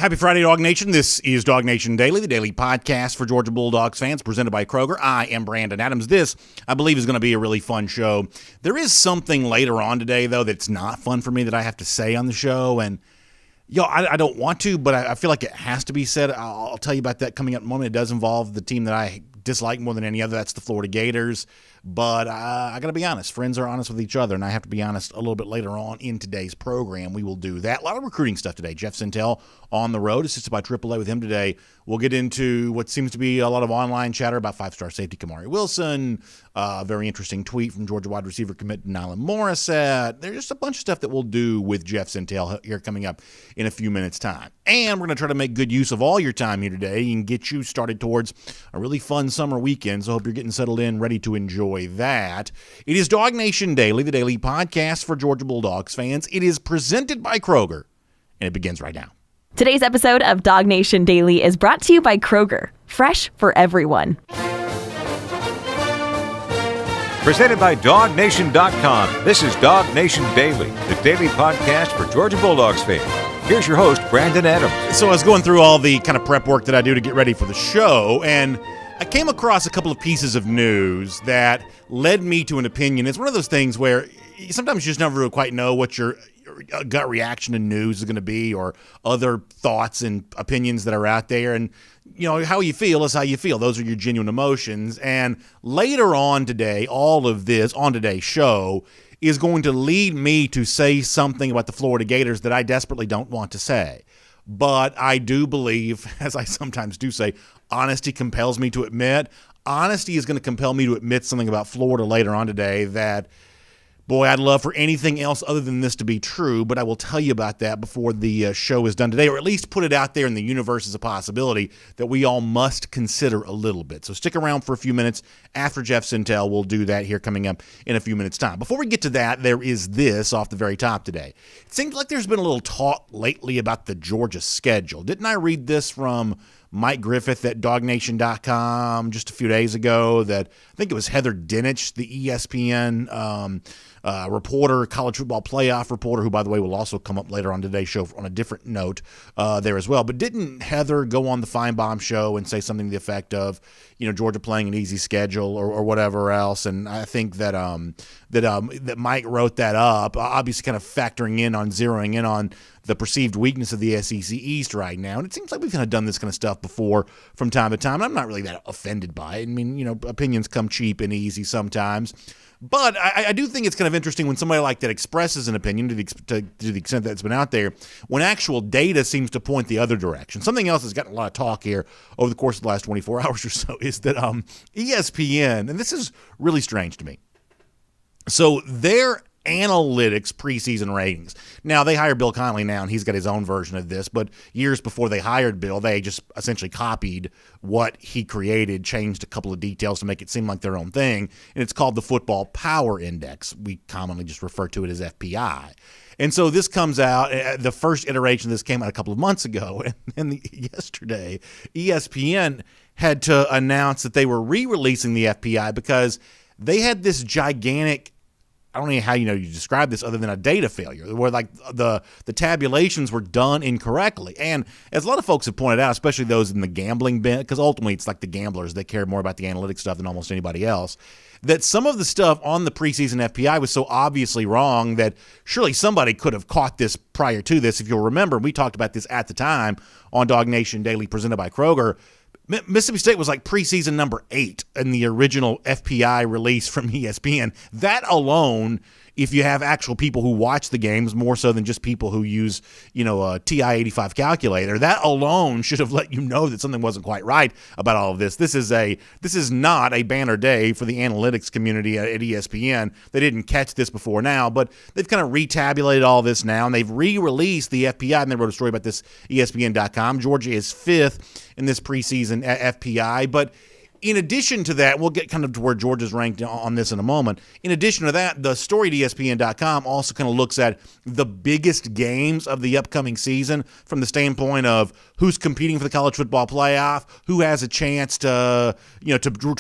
Happy Friday, Dog Nation. This is DawgNation Daily, the daily podcast for Georgia Bulldogs fans, presented by Kroger. I am Brandon Adams. This, I believe, is going to be a really fun show. There is something later on today, though, that's not fun for me that I have to say on the show, and I don't want to, but I feel like it has to be said. I'll tell you about that coming up in a moment. It does involve the team that I dislike more than any other. That's the Florida Gators. But I got to be honest. Friends are honest with each other, and I have to be honest a little bit later on in today's program. We will do that. A lot of recruiting stuff today. Jeff Sentel on the road, assisted by AAA with him today. We'll get into what seems to be a lot of online chatter about five-star safety Kamari Wilson, a very interesting tweet from Georgia wide receiver commit Denylon Morrissette. There's just a bunch of stuff that we'll do with Jeff Sentel here coming up in a few minutes' time. And we're going to try to make good use of all your time here today and get you started towards a really fun summer weekend. So I hope you're getting settled in, ready to enjoy that. It is DawgNation Daily, the daily podcast for Georgia Bulldogs fans. It is presented by Kroger, and it begins right now. Today's episode of DawgNation Daily is brought to you by Kroger, fresh for everyone. Presented by DawgNation.com. This is DawgNation Daily, the daily podcast for Georgia Bulldogs fans. Here's your host, Brandon Adams. So I was going through all the kind of prep work that I do to get ready for the show, and I came across a couple of pieces of news that led me to an opinion. It's one of those things where sometimes you just never really quite know what your gut reaction to news is going to be, or other thoughts and opinions that are out there. And, how you feel is how you feel. Those are your genuine emotions. And later on today, all of this on today's show is going to lead me to say something about the Florida Gators that I desperately don't want to say. But I do believe, as I sometimes do say, honesty compels me to admit. Honesty is going to compel me to admit something about Florida later on today that, boy, I'd love for anything else other than this to be true, but I will tell you about that before the show is done today, or at least put it out there in the universe as a possibility that we all must consider a little bit. So stick around for a few minutes after Jeff Sentel. We'll do that here coming up in a few minutes' time. Before we get to that, there is this off the very top today. It seems like there's been a little talk lately about the Georgia schedule. Didn't I read this from Mike Griffith at DawgNation.com just a few days ago that I think it was Heather Dinich, the ESPN reporter, college football playoff reporter, who, by the way, will also come up later on today's show on a different note there as well. But didn't Heather go on the Feinbaum show and say something to the effect of, Georgia playing an easy schedule or whatever else? And I think that that Mike wrote that up, obviously kind of zeroing in on the perceived weakness of the SEC East right now. And it seems like we've kind of done this kind of stuff before from time to time. And I'm not really that offended by it. I mean, opinions come cheap and easy sometimes. But I do think it's kind of interesting when somebody like that expresses an opinion to the extent that it's been out there, when actual data seems to point the other direction. Something else that's gotten a lot of talk here over the course of the last 24 hours or so is that ESPN, and this is really strange to me, so their analytics preseason ratings. Now, they hired Bill Connelly now, and he's got his own version of this, but years before they hired Bill, they just essentially copied what he created, changed a couple of details to make it seem like their own thing, and it's called the Football Power Index. We commonly just refer to it as FPI. And so this comes out, the first iteration of this came out a couple of months ago, and yesterday, ESPN had to announce that they were re-releasing the FPI because they had this gigantic, I don't know how you describe this other than a data failure, where like the tabulations were done incorrectly. And as a lot of folks have pointed out, especially those in the gambling bent, because ultimately it's like the gamblers that care more about the analytics stuff than almost anybody else, that some of the stuff on the preseason FPI was so obviously wrong that surely somebody could have caught this prior to this. If you'll remember, we talked about this at the time on DawgNation Daily presented by Kroger. Mississippi State was like preseason number 8 in the original FPI release from ESPN. That alone, if you have actual people who watch the games more so than just people who use, a TI-85 calculator, that alone should have let you know that something wasn't quite right about all of this. This is not a banner day for the analytics community at ESPN. They didn't catch this before now, but they've kind of retabulated all this now, and they've re-released the FPI, and they wrote a story about this, ESPN.com. Georgia is 5th in this preseason FPI, but In addition to that, we'll get kind of to where Georgia's ranked on this in a moment. In addition to that, the story at ESPN.com also kind of looks at the biggest games of the upcoming season from the standpoint of who's competing for the college football playoff, who has a chance to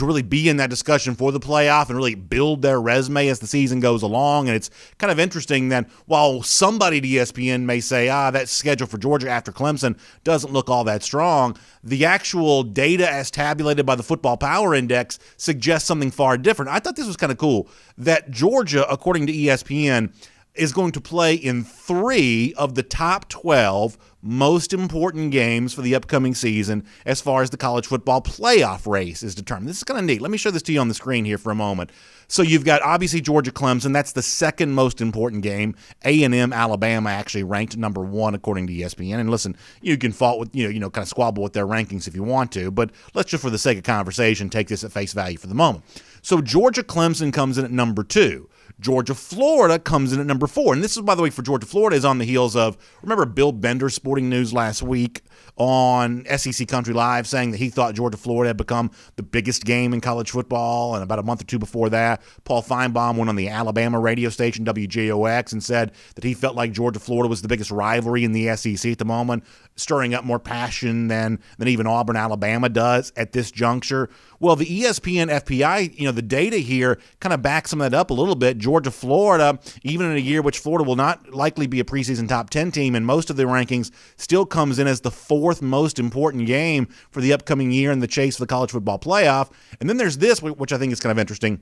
really be in that discussion for the playoff and really build their resume as the season goes along. And it's kind of interesting that while somebody at ESPN may say, that schedule for Georgia after Clemson doesn't look all that strong, the actual data as tabulated by the Football Power Index suggests something far different. I thought this was kind of cool that Georgia, according to ESPN, is going to play in 3 of the top 12 most important games for the upcoming season as far as the college football playoff race is determined. This is kind of neat. Let me show this to you on the screen here for a moment. So you've got obviously Georgia-Clemson. That's the second most important game. A&M, Alabama actually ranked number 1 according to ESPN. And listen, you can fault with, kind of squabble with their rankings if you want to, but let's just for the sake of conversation take this at face value for the moment. So Georgia-Clemson comes in at number 2. Georgia-Florida comes in at number 4. And this is, by the way, for Georgia-Florida is on the heels of, remember Bill Bender's Sporting News last week on SEC Country Live saying that he thought Georgia-Florida had become the biggest game in college football, and about a month or two before that, Paul Feinbaum went on the Alabama radio station WJOX and said that he felt like Georgia-Florida was the biggest rivalry in the SEC at the moment, stirring up more passion than even Auburn-Alabama does at this juncture. Well, the ESPN FPI, the data here kind of backs some of that up a little bit. Georgia-Florida, even in a year which Florida will not likely be a preseason top 10 team in most of the rankings, still comes in as the 4th most important game for the upcoming year in the chase for the college football playoff. And then there's this, which I think is kind of interesting.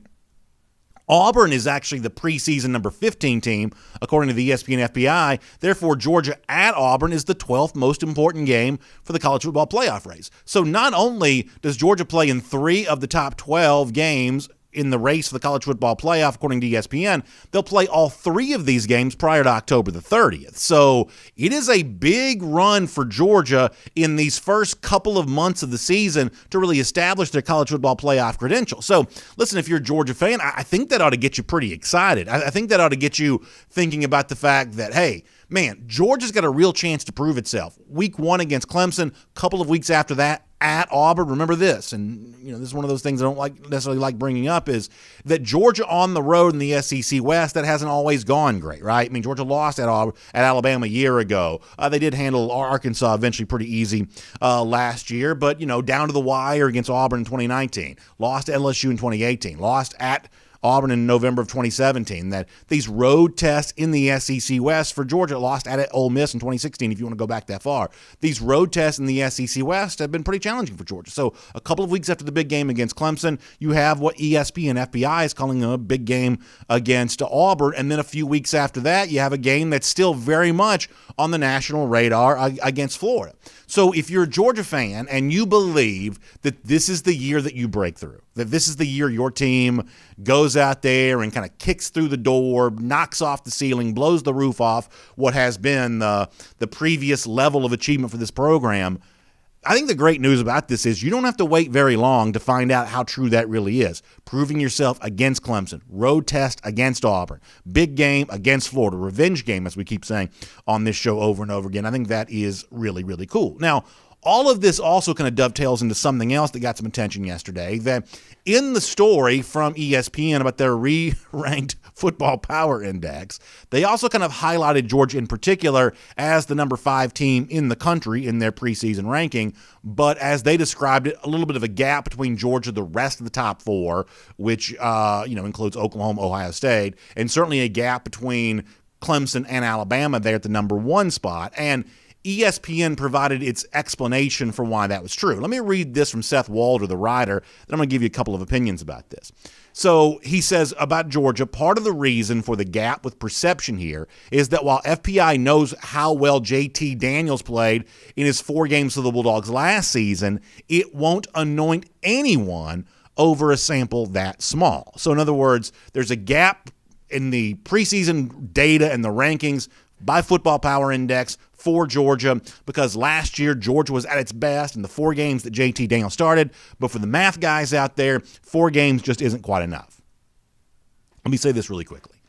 Auburn is actually the preseason number 15 team, according to the ESPN FPI. Therefore, Georgia at Auburn is the 12th most important game for the college football playoff race. So not only does Georgia play in 3 of the top 12 games in the race for the college football playoff, according to ESPN, they'll play all 3 of these games prior to October the 30th. So it is a big run for Georgia in these first couple of months of the season to really establish their college football playoff credential. So listen, if you're a Georgia fan, I think that ought to get you pretty excited. I think that ought to get you thinking about the fact that, hey, man, Georgia's got a real chance to prove itself. Week 1 against Clemson, couple of weeks after that, at Auburn. Remember this, and this is one of those things I don't necessarily like bringing up, is that Georgia on the road in the SEC West, that hasn't always gone great, right? I mean, Georgia lost at Alabama a year ago. They did handle Arkansas eventually pretty easy last year, but down to the wire against Auburn in 2019, lost at LSU in 2018, lost at Auburn in November of 2017, that these road tests in the SEC West for Georgia, lost at Ole Miss in 2016, if you want to go back that far. These road tests in the SEC West have been pretty challenging for Georgia. So a couple of weeks after the big game against Clemson, you have what ESPN FPI is calling a big game against Auburn, and then a few weeks after that, you have a game that's still very much on the national radar against Florida. So if you're a Georgia fan and you believe that this is the year that you break through, that this is the year your team goes out there and kind of kicks through the door, knocks off the ceiling, blows the roof off what has been the previous level of achievement for this program, I think the great news about this is you don't have to wait very long to find out how true that really is. Proving yourself against Clemson, road test against Auburn, big game against Florida, revenge game, as we keep saying on this show over and over again. I think that is really, really cool. Now, all of this also kind of dovetails into something else that got some attention yesterday, that in the story from ESPN about their re-ranked Football Power Index, they also kind of highlighted Georgia in particular as the number 5 team in the country in their preseason ranking, but as they described it, a little bit of a gap between Georgia, the rest of the top 4, which includes Oklahoma, Ohio State, and certainly a gap between Clemson and Alabama there at the number 1 spot. And ESPN provided its explanation for why that was true. Let me read this from Seth Walder, the writer, then I'm going to give you a couple of opinions about this. So he says about Georgia, part of the reason for the gap with perception here is that while FPI knows how well JT Daniels played in his 4 games for the Bulldogs last season, it won't anoint anyone over a sample that small. So in other words, there's a gap in the preseason data and the rankings by Football Power Index for Georgia, because last year Georgia was at its best in the 4 games that JT Daniels started, but for the math guys out there, 4 games just isn't quite enough. Let me say this really quickly.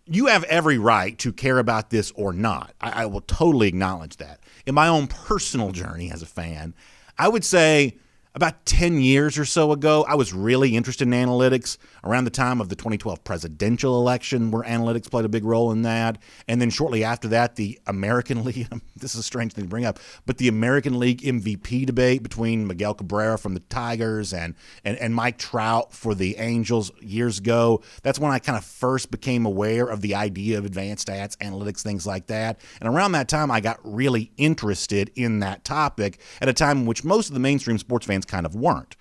You have every right to care about this or not. I will totally acknowledge that. In my own personal journey as a fan, I would say About 10 years or so ago, I was really interested in analytics around the time of the 2012 presidential election, where analytics played a big role in that. And then shortly after that, the American League, this is a strange thing to bring up, but the American League MVP debate between Miguel Cabrera from the Tigers and Mike Trout for the Angels years ago. That's when I kind of first became aware of the idea of advanced stats, analytics, things like that. And around that time, I got really interested in that topic at a time in which most of the mainstream sports fans kind of weren't.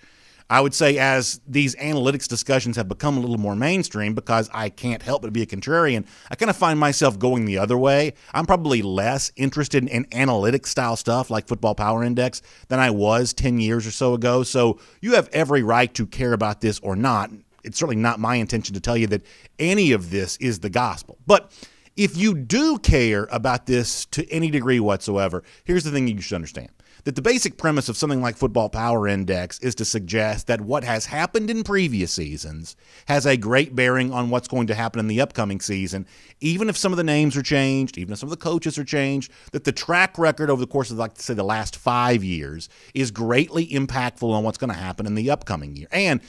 I would say as these analytics discussions have become a little more mainstream, because I can't help but be a contrarian, I kind of find myself going the other way. I'm probably less interested in analytics style stuff like Football Power Index than I was 10 years or so ago. So you have every right to care about this or not. It's certainly not my intention to tell you that any of this is the gospel. But if you do care about this to any degree whatsoever, here's the thing you should understand. That the basic premise of something like Football Power Index is to suggest that what has happened in previous seasons has a great bearing on what's going to happen in the upcoming season, even if some of the names are changed, even if some of the coaches are changed, that the track record over the course of, like, say, the last 5 years is greatly impactful on what's going to happen in the upcoming year. And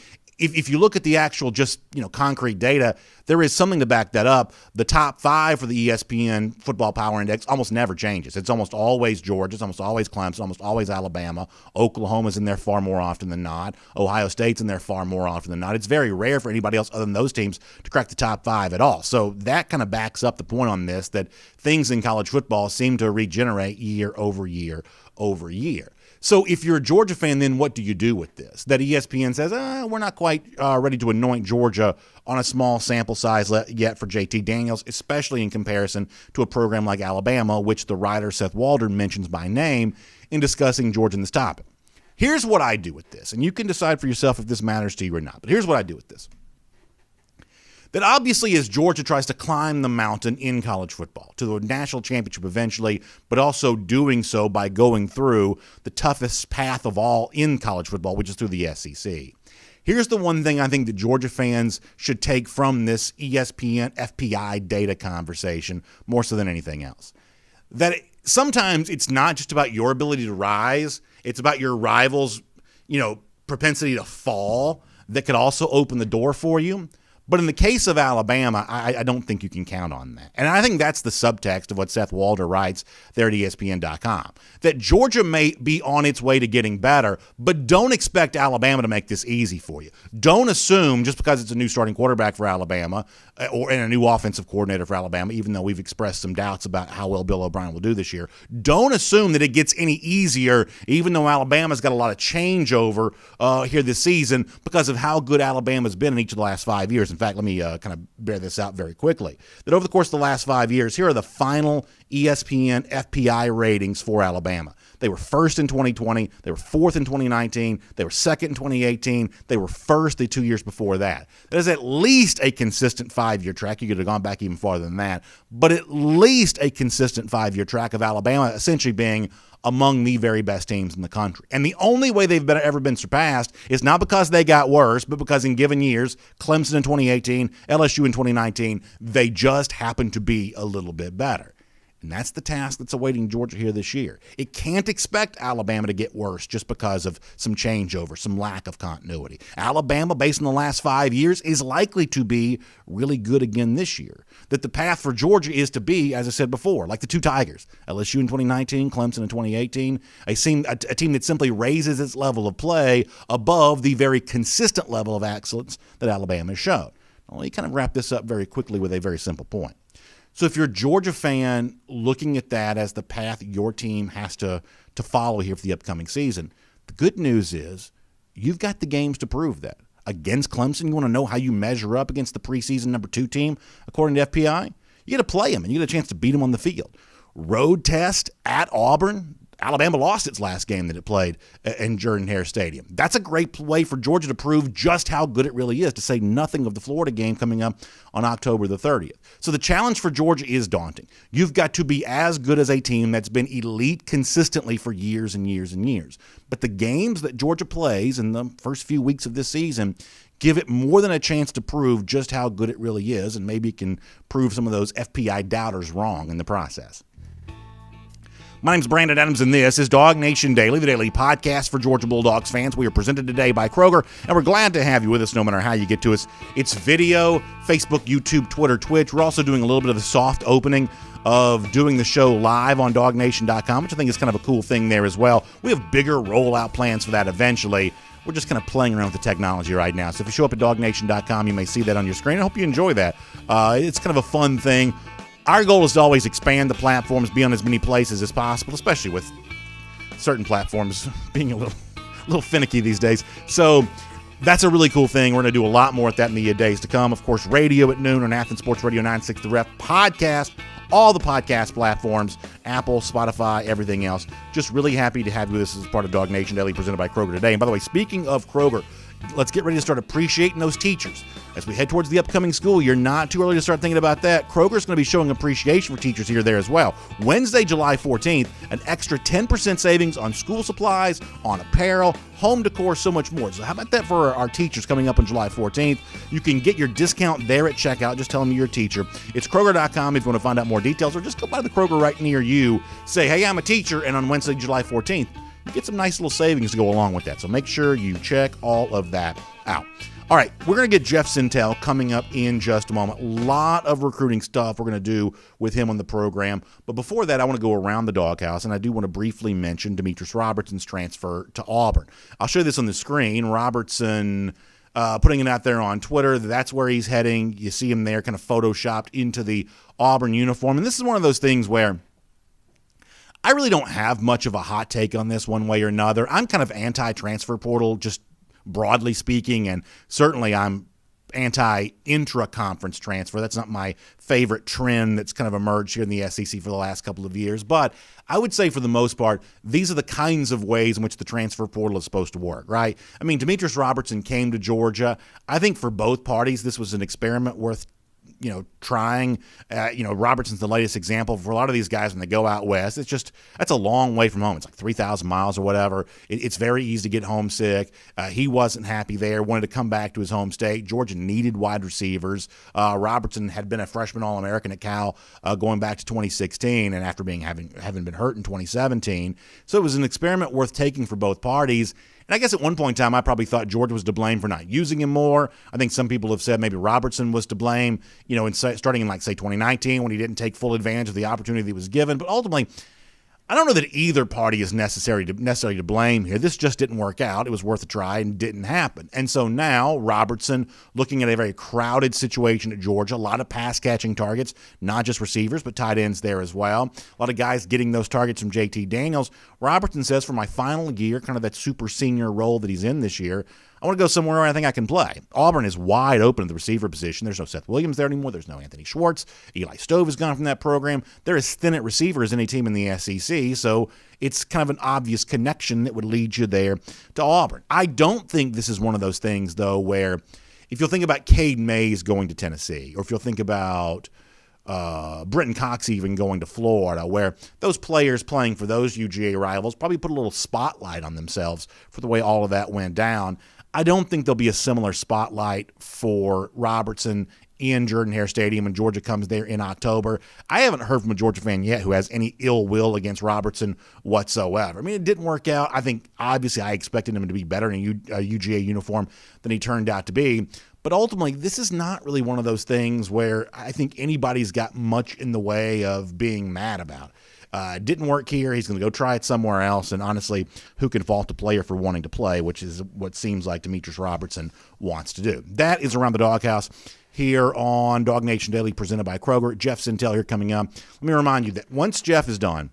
if you look at the actual just, concrete data, there is something to back that up. The top 5 for the ESPN Football Power Index almost never changes. It's almost always Georgia. It's almost always Clemson. Almost always Alabama. Oklahoma's in there far more often than not. Ohio State's in there far more often than not. It's very rare for anybody else other than those teams to crack the top 5 at all. So that kind of backs up the point on this, that things in college football seem to regenerate year over year over year. So if you're a Georgia fan, then what do you do with this? That ESPN says, we're not quite ready to anoint Georgia on a small sample size yet for JT Daniels, especially in comparison to a program like Alabama, which the writer Seth Waldron mentions by name in discussing Georgia in this topic. Here's what I do with this, and you can decide for yourself if this matters to you or not, but here's what I do with this. That obviously as Georgia tries to climb the mountain in college football to the national championship eventually, but also doing so by going through the toughest path of all in college football, which is through the SEC. Here's the one thing I think that Georgia fans should take from this ESPN FPI data conversation more so than anything else. That sometimes it's not just about your ability to rise, it's about your rivals', propensity to fall that could also open the door for you. But in the case of Alabama, I don't think you can count on that. And I think that's the subtext of what Seth Walder writes there at ESPN.com. That Georgia may be on its way to getting better, but don't expect Alabama to make this easy for you. Don't assume just because it's a new starting quarterback for Alabama and a new offensive coordinator for Alabama, even though we've expressed some doubts about how well Bill O'Brien will do this year, don't assume that it gets any easier, even though Alabama's got a lot of changeover here this season because of how good Alabama's been in each of the last 5 years. In fact, let me kind of bear this out very quickly. That over the course of the last 5 years, here are the final ESPN FPI ratings for Alabama. They were first in 2020. They were fourth in 2019. They were second in 2018. They were first the 2 years before that. That is at least a consistent 5-year track. You could have gone back even farther than that, but at least a consistent 5-year track of Alabama essentially being among the very best teams in the country. And the only way they've ever been surpassed is not because they got worse, but because in given years, Clemson in 2018, LSU in 2019, they just happen to be a little bit better. And that's the task that's awaiting Georgia here this year. It can't expect Alabama to get worse just because of some changeover, some lack of continuity. Alabama, based on the last 5 years, is likely to be really good again this year. That the path for Georgia is to be, as I said before, like the two Tigers, LSU in 2019, Clemson in 2018, a team that simply raises its level of play above the very consistent level of excellence that Alabama has shown. Well, you kind of wrap this up very quickly with a very simple point. So if you're a Georgia fan looking at that as the path your team has to follow here for the upcoming season, the good news is you've got the games to prove that. Against Clemson, you want to know how you measure up against the preseason number 2 team, according to FPI? You got to play them, and you get a chance to beat them on the field. Road test at Auburn. Alabama lost its last game that it played in Jordan-Hare Stadium. That's a great way for Georgia to prove just how good it really is, to say nothing of the Florida game coming up on October the 30th. So the challenge for Georgia is daunting. You've got to be as good as a team that's been elite consistently for years and years and years. But the games that Georgia plays in the first few weeks of this season give it more than a chance to prove just how good it really is, and maybe it can prove some of those FPI doubters wrong in the process. My name's Brandon Adams, and this is DawgNation Daily, the daily podcast for Georgia Bulldogs fans. We are presented today by Kroger, and we're glad to have you with us no matter how you get to us. It's video, Facebook, YouTube, Twitter, Twitch. We're also doing a little bit of the soft opening of doing the show live on DawgNation.com, which I think is kind of a cool thing there as well. We have bigger rollout plans for that eventually. We're just kind of playing around with the technology right now. So if you show up at DawgNation.com, you may see that on your screen. I hope you enjoy that. It's kind of a fun thing. Our goal is to always expand the platforms, be on as many places as possible, especially with certain platforms being a little finicky these days. So that's a really cool thing. We're going to do a lot more at that in the days to come. Of course, radio at noon on Athens Sports Radio 96 The Ref, podcast, all the podcast platforms, Apple, Spotify, everything else. Just really happy to have you with us as part of DawgNation Daily presented by Kroger today. And by the way, speaking of Kroger, let's get ready to start appreciating those teachers. As we head towards the upcoming school year, not too early to start thinking about that. Kroger's going to be showing appreciation for teachers here or there as well. Wednesday, July 14th, an extra 10% savings on school supplies, on apparel, home decor, so much more. So how about that for our teachers coming up on July 14th? You can get your discount there at checkout. Just tell them you're a teacher. It's Kroger.com if you want to find out more details, or just go by the Kroger right near you. Say, hey, I'm a teacher, and on Wednesday, July 14th, you get some nice little savings to go along with that. So make sure you check all of that out. All right, we're going to get Jeff Sentel coming up in just a moment. A lot of recruiting stuff we're going to do with him on the program. But before that, I want to go around the doghouse, and I do want to briefly mention Demetrius Robertson's transfer to Auburn. I'll show you this on the screen. Robertson putting it out there on Twitter. That's where he's heading. You see him there kind of photoshopped into the Auburn uniform. And this is one of those things where I really don't have much of a hot take on this one way or another. I'm kind of anti-transfer portal, just broadly speaking, and certainly I'm anti-intra-conference transfer. That's not my favorite trend that's kind of emerged here in the SEC for the last couple of years. But I would say for the most part, these are the kinds of ways in which the transfer portal is supposed to work, right? I mean, Demetrius Robertson came to Georgia. I think for both parties, this was an experiment worth trying. Robertson's the latest example. For a lot of these guys, when they go out west, that's a long way from home. It's like 3,000 miles or whatever. It's very easy to get homesick. He wasn't happy there, wanted to come back to his home state. Georgia needed wide receivers. Robertson had been a freshman All-American at Cal going back to 2016, and after having been hurt in 2017. So it was an experiment worth taking for both parties. And I guess at one point in time, I probably thought Georgia was to blame for not using him more. I think some people have said maybe Robertson was to blame, starting in, say, 2019 when he didn't take full advantage of the opportunity that he was given. But ultimately, I don't know that either party is necessarily to blame here. This just didn't work out. It was worth a try and didn't happen. And so now Robertson, looking at a very crowded situation at Georgia, a lot of pass-catching targets, not just receivers, but tight ends there as well. A lot of guys getting those targets from JT Daniels. Robertson says, for my final year, kind of that super senior role that he's in this year, I want to go somewhere where I think I can play. Auburn is wide open at the receiver position. There's no Seth Williams there anymore. There's no Anthony Schwartz. Eli Stove has gone from that program. They're as thin at receiver as any team in the SEC, so it's kind of an obvious connection that would lead you there to Auburn. I don't think this is one of those things, though, where if you'll think about Cade Mays going to Tennessee, or if you'll think about Brenton Cox even going to Florida, where those players playing for those UGA rivals probably put a little spotlight on themselves for the way all of that went down. I don't think there'll be a similar spotlight for Robertson in Jordan-Hare Stadium when Georgia comes there in October. I haven't heard from a Georgia fan yet who has any ill will against Robertson whatsoever. I mean, it didn't work out. I think, obviously, I expected him to be better in a UGA uniform than he turned out to be. But ultimately, this is not really one of those things where I think anybody's got much in the way of being mad about. Didn't work here. He's going to go try it somewhere else. And honestly, who can fault a player for wanting to play, which is what seems like Demetrius Robertson wants to do. That is Around the Doghouse here on DawgNation Daily presented by Kroger. Jeff Sentel here coming up. Let me remind you that once Jeff is done,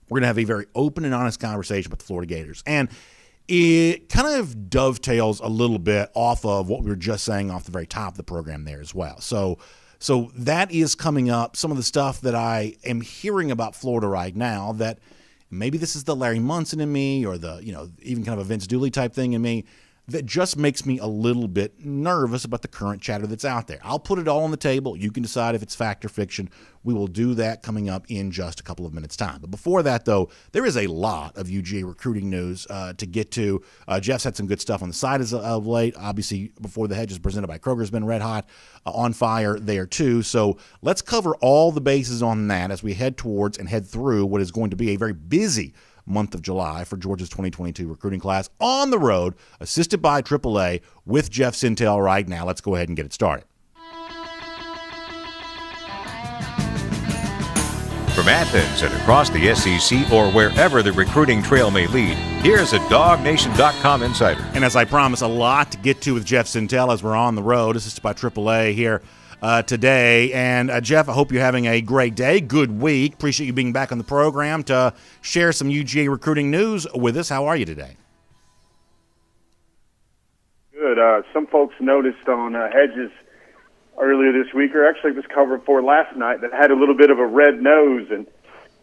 we're going to have a very open and honest conversation with the Florida Gators. And it kind of dovetails a little bit off of what we were just saying off the very top of the program there as well. So that is coming up. Some of the stuff that I am hearing about Florida right now, that maybe this is the Larry Munson in me, or the, even kind of a Vince Dooley type thing in me, that just makes me a little bit nervous about the current chatter that's out there. I'll put it all on the table. You can decide if it's fact or fiction. We will do that coming up in just a couple of minutes' time. But before that, though, there is a lot of UGA recruiting news to get to. Jeff's had some good stuff on the side as of late. Obviously, Before the Hedge is presented by Kroger has been red hot, on fire there too. So let's cover all the bases on that as we head towards and head through what is going to be a very busy month of July for Georgia's 2022 recruiting class on the road, assisted by AAA with Jeff Sentel right now. Let's go ahead and get it started. From Athens and across the SEC or wherever the recruiting trail may lead, here's a DawgNation.com insider. And as I promised, a lot to get to with Jeff Sentel as we're on the road, assisted by AAA here today. And Jeff, I hope you're having a great day, good week. Appreciate you being back on the program to share some UGA recruiting news with us. How are you today? Good. Some folks noticed on Hedges earlier this week, or actually it was covered for last night, that had a little bit of a red nose. And,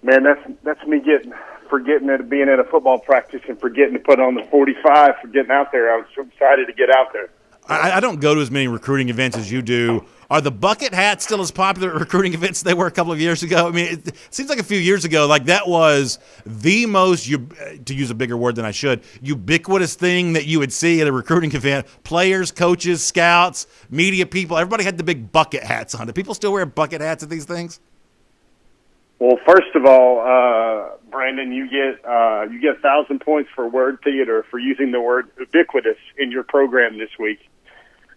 man, that's me forgetting that being at a football practice and forgetting to put on the 45 for getting out there. I was so excited to get out there. I don't go to as many recruiting events as you do. Are the bucket hats still as popular at recruiting events as they were a couple of years ago? I mean, it seems like a few years ago, like that was the most, to use a bigger word than I should, ubiquitous thing that you would see at a recruiting event. Players, coaches, scouts, media people, everybody had the big bucket hats on. Do people still wear bucket hats at these things? Well, first of all, Brandon, you get 1,000 points for word theater for using the word ubiquitous in your program this week.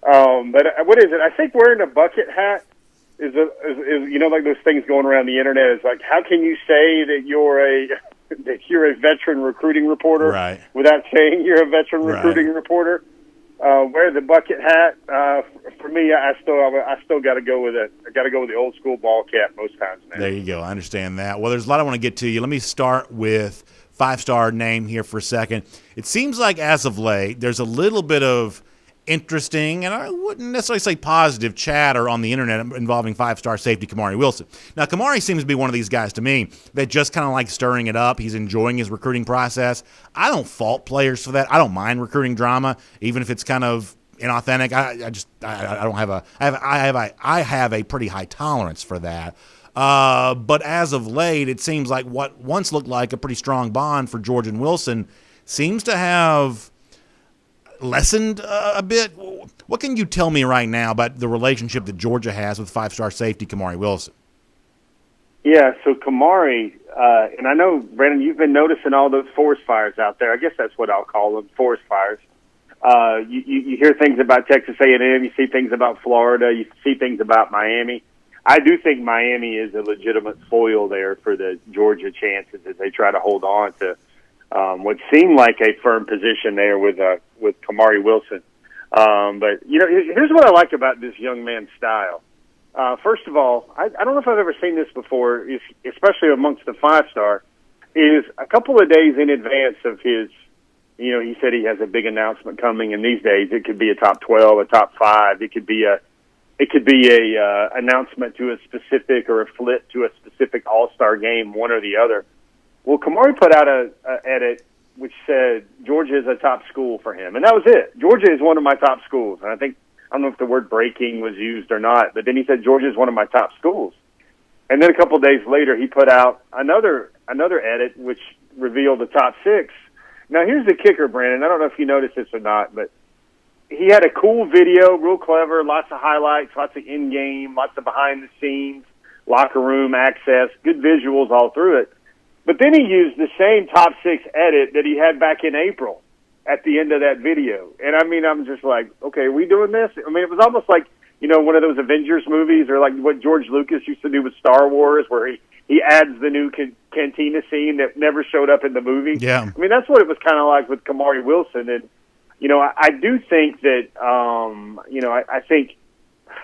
But what is it? I think wearing a bucket hat is like those things going around the internet. It's like, how can you say that you're a veteran recruiting reporter, right, without saying you're a veteran recruiting reporter? Wear the bucket hat. For me, I still got to go with it. I got to go with the old school ball cap most times, man. There you go. I understand that. Well, there's a lot I want to get to you. Let me start with five-star name here for a second. It seems like as of late, there's a little bit of interesting, and I wouldn't necessarily say positive, chatter on the internet involving five-star safety Kamari Wilson. Now, Kamari seems to be one of these guys to me that just kind of like stirring it up. He's enjoying his recruiting process. I don't fault players for that. I don't mind recruiting drama, even if it's kind of inauthentic. I have a pretty high tolerance for that. But as of late, it seems like what once looked like a pretty strong bond for George and Wilson seems to have lessened a bit. What can you tell me right now about the relationship that Georgia has with five-star safety Kamari Wilson? Yeah, so Kamari, and I know, Brandon, you've been noticing all those forest fires out there. I guess that's what I'll call them, forest fires. You hear things about Texas A&M, you see things about Florida, you see things about Miami. I do think Miami is a legitimate foil there for the Georgia chances as they try to hold on to what seemed like a firm position there with Kamari Wilson. But, here's what I like about this young man's style. First of all, I don't know if I've ever seen this before, especially amongst the five-star, is a couple of days in advance of his, he said he has a big announcement coming, and these days it could be a top 12, a top 5, it could be a announcement to a specific or a flip to a specific all-star game, one or the other. Well, Kamari put out a edit which said Georgia is a top school for him, and that was it. Georgia is one of my top schools, and I don't know if the word breaking was used or not, but then he said Georgia is one of my top schools. And then a couple of days later, he put out another edit which revealed the top 6. Now, here's the kicker, Brandon. I don't know if you noticed this or not, but he had a cool video, real clever, lots of highlights, lots of in-game, lots of behind-the-scenes, locker room access, good visuals all through it. But then he used the same top 6 edit that he had back in April at the end of that video. And, I'm just like, okay, are we doing this? It was almost like, one of those Avengers movies or like what George Lucas used to do with Star Wars where he adds the new cantina scene that never showed up in the movie. Yeah. That's what it was kind of like with Kamari Wilson. And, I do think that, I think,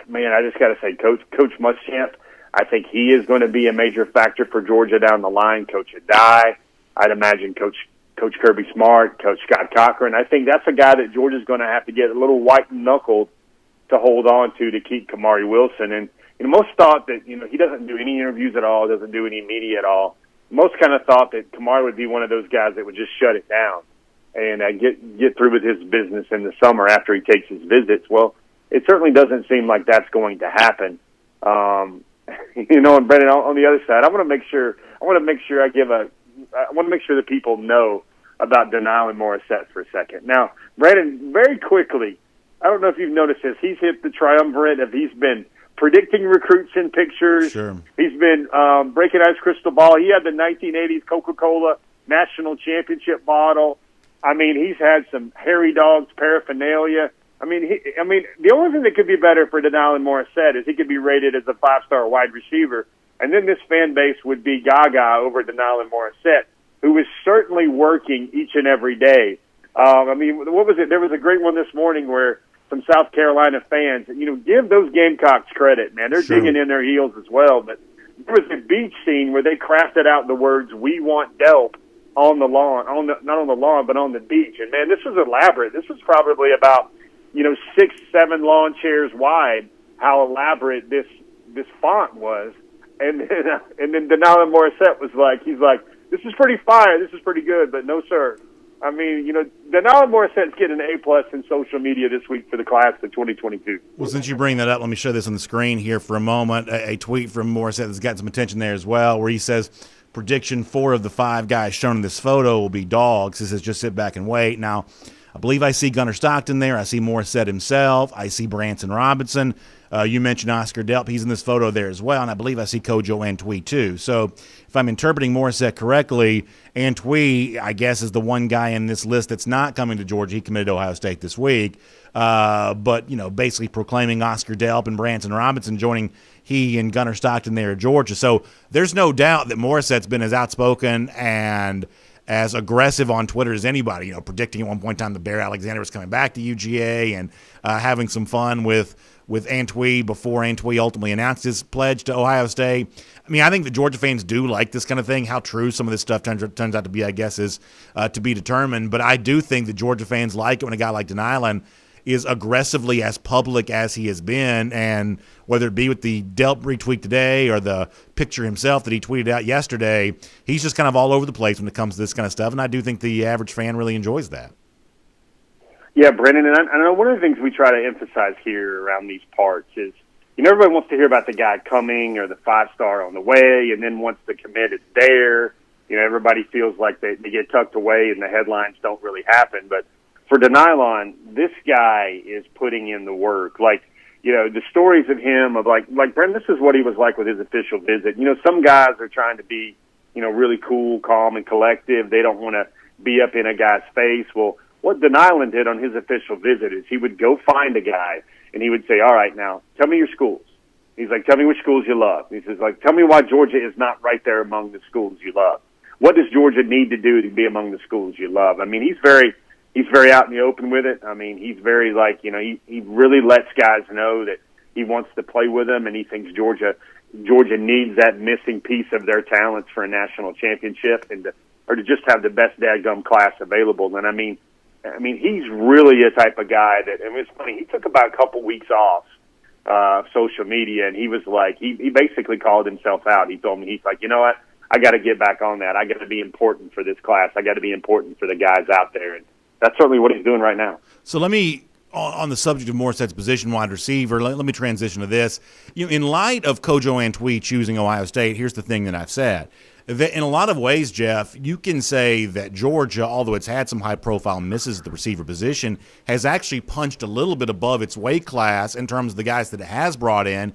man, I just got to say, Coach Muschamp, I think he is going to be a major factor for Georgia down the line. Coach Adai, I'd imagine Coach Kirby Smart, Coach Scott Cochran. I think that's a guy that Georgia's going to have to get a little white-knuckled to hold on to keep Kamari Wilson. And most thought that he doesn't do any interviews at all, doesn't do any media at all. Most kind of thought that Kamari would be one of those guys that would just shut it down. and get through with his business in the summer after he takes his visits. Well, it certainly doesn't seem like that's going to happen. And Brendan, on the other side, I want to make sure that people know about Denylon Morrissette for a second. Now, Brandon, very quickly, I don't know if you've noticed this, he's hit the triumvirate of he's been predicting recruits in pictures. Sure. He's been breaking ice crystal ball. He had the 1980s Coca-Cola National Championship bottle. I mean, he's had some hairy dogs paraphernalia. I mean, the only thing that could be better for Denylon Morrissette is he could be rated as a 5-star wide receiver, and then this fan base would be gaga over Denylon Morrissette, who is certainly working each and every day. What was it? There was a great one this morning where some South Carolina fans, give those Gamecocks credit, man. They're digging in their heels as well. But there was a beach scene where they crafted out the words, "We want Delp," on the lawn, not on the lawn, but on the beach. And man, this was elaborate. This was probably about 6-7 lawn chairs wide. How elaborate this font was. And then Denylon Morrissette was like, "This is pretty fire. This is pretty good, but no, sir." I mean, Denylon Morissette's getting an A+ in social media this week for the class of 2022. Well, since you bring that up, let me show this on the screen here for a moment. A tweet from Morrissette that's got some attention there as well, where he says, prediction 4 of the 5 guys shown in this photo will be dogs. He says, just sit back and wait. Now, I believe I see Gunnar Stockton there. I see Morrissette himself. I see Branson Robinson. You mentioned Oscar Delp. He's in this photo there as well. And I believe I see Kojo Antwi too. So if I'm interpreting Morrissette correctly, Antwi, I guess, is the one guy in this list that's not coming to Georgia. He committed to Ohio State this week. But basically proclaiming Oscar Delp and Branson Robinson joining he and Gunnar Stockton there at Georgia. So there's no doubt that Morissette's been as outspoken and as aggressive on Twitter as anybody, predicting at one point in time that Bear Alexander was coming back to UGA and having some fun with Antwi before Antwi ultimately announced his pledge to Ohio State. I mean, I think the Georgia fans do like this kind of thing. How true some of this stuff turns out to be, I guess, is to be determined. But I do think the Georgia fans like it when a guy like Denylon is aggressively as public as he has been, and whether it be with the Delp retweet today or the picture himself that he tweeted out yesterday, he's just kind of all over the place when it comes to this kind of stuff, and I do think the average fan really enjoys that. Yeah, Brendan, and I know one of the things we try to emphasize here around these parts is, everybody wants to hear about the guy coming or the 5-star on the way, and then once the commit is there, everybody feels like they get tucked away and the headlines don't really happen. But for Denylon, this guy is putting in the work. The stories of him of like Brendan, this is what he was like with his official visit. Some guys are trying to be, really cool, calm, and collective. They don't want to be up in a guy's face. Well, what Denylon did on his official visit is he would go find a guy and he would say, "All right, now tell me your schools." He's like, "Tell me which schools you love." He says, "Tell me why Georgia is not right there among the schools you love. What does Georgia need to do to be among the schools you love?" I mean, he's very out in the open with it. I mean, he's very he really lets guys know that he wants to play with them, and he thinks Georgia needs that missing piece of their talents for a national championship or to just have the best dadgum class available. And I mean, he's really a type of guy that, it's funny, he took about a couple weeks off social media, and he was like, he basically called himself out. He told me, he's like, "You know what? I got to get back on that. I got to be important for this class. I got to be important for the guys out there." And that's certainly what he's doing right now. So let me, on the subject of Morissette's position, wide receiver, let me transition to this. In light of Kojo Antwi choosing Ohio State, here's the thing that I've said. In a lot of ways, Jeff, you can say that Georgia, although it's had some high-profile misses at the receiver position, has actually punched a little bit above its weight class in terms of the guys that it has brought in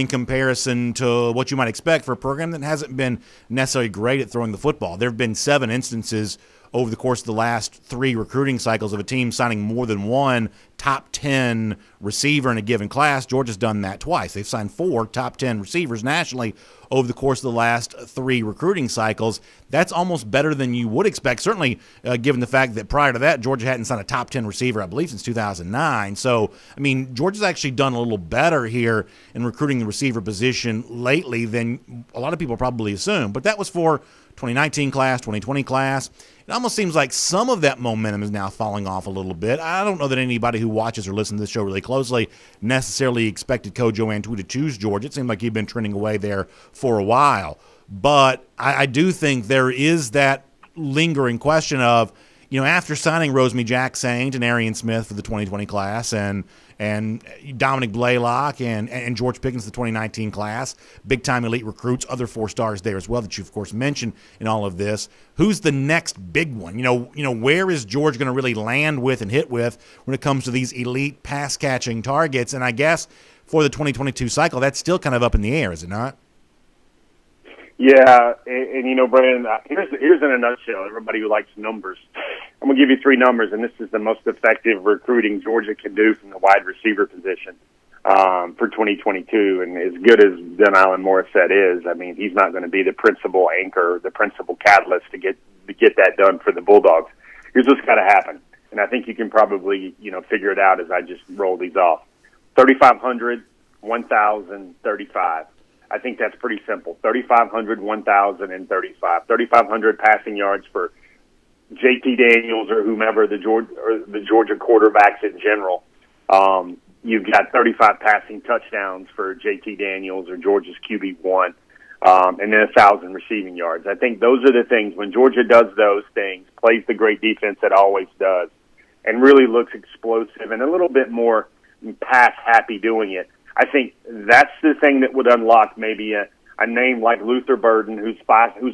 comparison to what you might expect for a program that hasn't been necessarily great at throwing the football. There have been 7 instances over the course of the last 3 recruiting cycles of a team signing more than one top 10 receiver in a given class. Georgia's done that twice. They've signed 4 top 10 receivers nationally over the course of the last 3 recruiting cycles. That's almost better than you would expect, certainly given the fact that prior to that, Georgia hadn't signed a top 10 receiver, I believe, since 2009. So, I mean, Georgia's actually done a little better here in recruiting the receiver position lately than a lot of people probably assume. But that was for 2019 class, 2020 class. It almost seems like some of that momentum is now falling off a little bit. I don't know that anybody who watches or listens to this show really closely necessarily expected Kojo Antwi to choose Georgia. It seemed like he'd been trending away there for a while. But I do think there is that lingering question of, after signing Rosemary-Jack-Saint and Arian Smith for the 2020 class and Dominic Blaylock and George Pickens, the 2019 class, big-time elite recruits, other 4 stars there as well that you, of course, mentioned in all of this. Who's the next big one? Where is George going to really land with and hit with when it comes to these elite pass-catching targets? And I guess for the 2022 cycle, that's still kind of up in the air, is it not? Yeah, and Brandon, here's in a nutshell, everybody who likes numbers. I'm going to give you 3 numbers, and this is the most effective recruiting Georgia can do from the wide receiver position for 2022. And as good as Denylon Morrissette is, I mean, he's not going to be the principal anchor, the principal catalyst to get that done for the Bulldogs. Here's what's got to happen, and I think you can probably figure it out as I just roll these off. 3,500, 1,000, 35. I think that's pretty simple. 3,500, 1,000, and 35. 3,500 passing yards for J.T. Daniels or whomever the Georgia quarterbacks in general. You've got 35 passing touchdowns for J.T. Daniels or Georgia's QB1, and then 1,000 receiving yards. I think those are the things. When Georgia does those things, plays the great defense it always does, and really looks explosive and a little bit more pass-happy doing it, I think that's the thing that would unlock maybe a name like Luther Burden, who's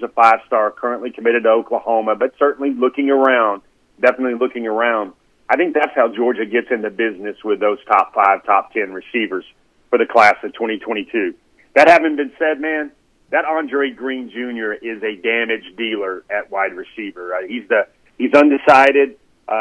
a 5-star, currently committed to Oklahoma, but certainly definitely looking around. I think that's how Georgia gets into business with those top 5, top 10 receivers for the class of 2022. That having been said, man, that Andre Green Jr. is a damage dealer at wide receiver. He's undecided.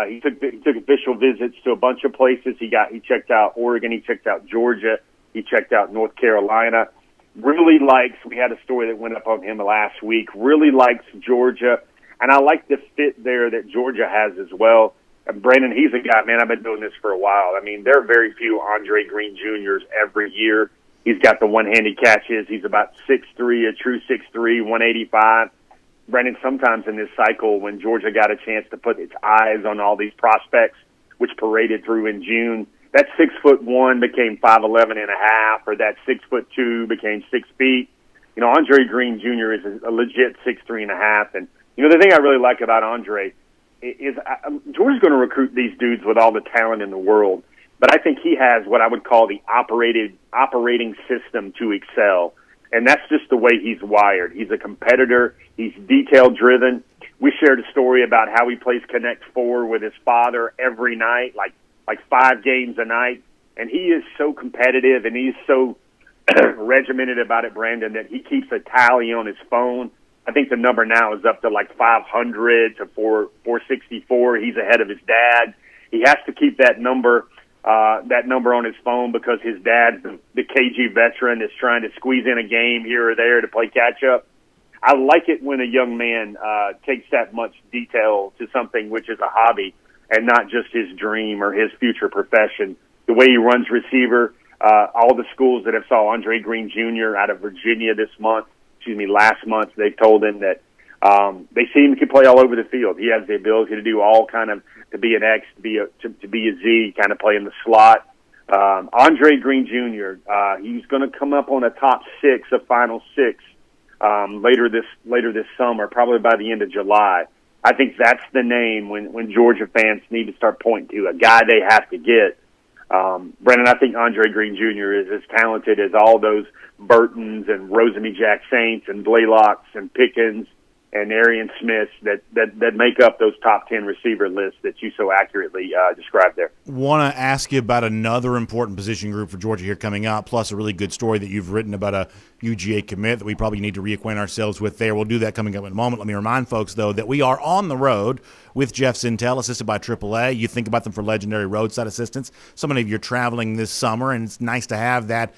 He took official visits to a bunch of places. He checked out Oregon. He checked out Georgia. He checked out North Carolina. Really likes. We had a story that went up on him last week. Really likes Georgia, and I like the fit there that Georgia has as well. And Brandon, he's a guy. Man, I've been doing this for a while. I mean, there are very few Andre Green Juniors every year. He's got the one-handed catches. He's about 6'3", a true 6'3", 185. Brandon, sometimes in this cycle when Georgia got a chance to put its eyes on all these prospects, which paraded through in June, that 6'1" became 5'11.5", or that 6'2" became 6 feet. Andre Green Jr. is a legit 6'3.5". And, the thing I really like about Andre is Georgia's going to recruit these dudes with all the talent in the world, but I think he has what I would call the operating system to excel. And that's just the way he's wired. He's a competitor. He's detail-driven. We shared a story about how he plays Connect 4 with his father every night, like 5 games a night. And he is so competitive, and he's so regimented about it, Brandon, that he keeps a tally on his phone. I think the number now is up to 500 to 464. He's ahead of his dad. He has to keep that number on his phone because his dad's the KG veteran that's trying to squeeze in a game here or there to play catch-up. I like it when a young man takes that much detail to something which is a hobby and not just his dream or his future profession. The way he runs receiver, all the schools that have saw Andre Green Jr. out of Virginia last month, they've told him that they see him can play all over the field. He has the ability to do all kind of, to be an X, to be a Z, kind of play in the slot. Andre Green Jr., he's going to come up on a top 6, a final 6, later this summer, probably by the end of July. I think that's the name when Georgia fans need to start pointing to, a guy they have to get. Brennan, I think Andre Green Jr. is as talented as all those Burtons and Rosemary-Jack-Saints and Blaylocks and Pickens and Arian Smiths that make up those top 10 receiver lists that you so accurately described there. Want to ask you about another important position group for Georgia here coming up, plus a really good story that you've written about a UGA commit that we probably need to reacquaint ourselves with there. We'll do that coming up in a moment. Let me remind folks, though, that we are on the road with Jeff Sentel, assisted by AAA. You think about them for legendary roadside assistance. So many of you are traveling this summer, and it's nice to have that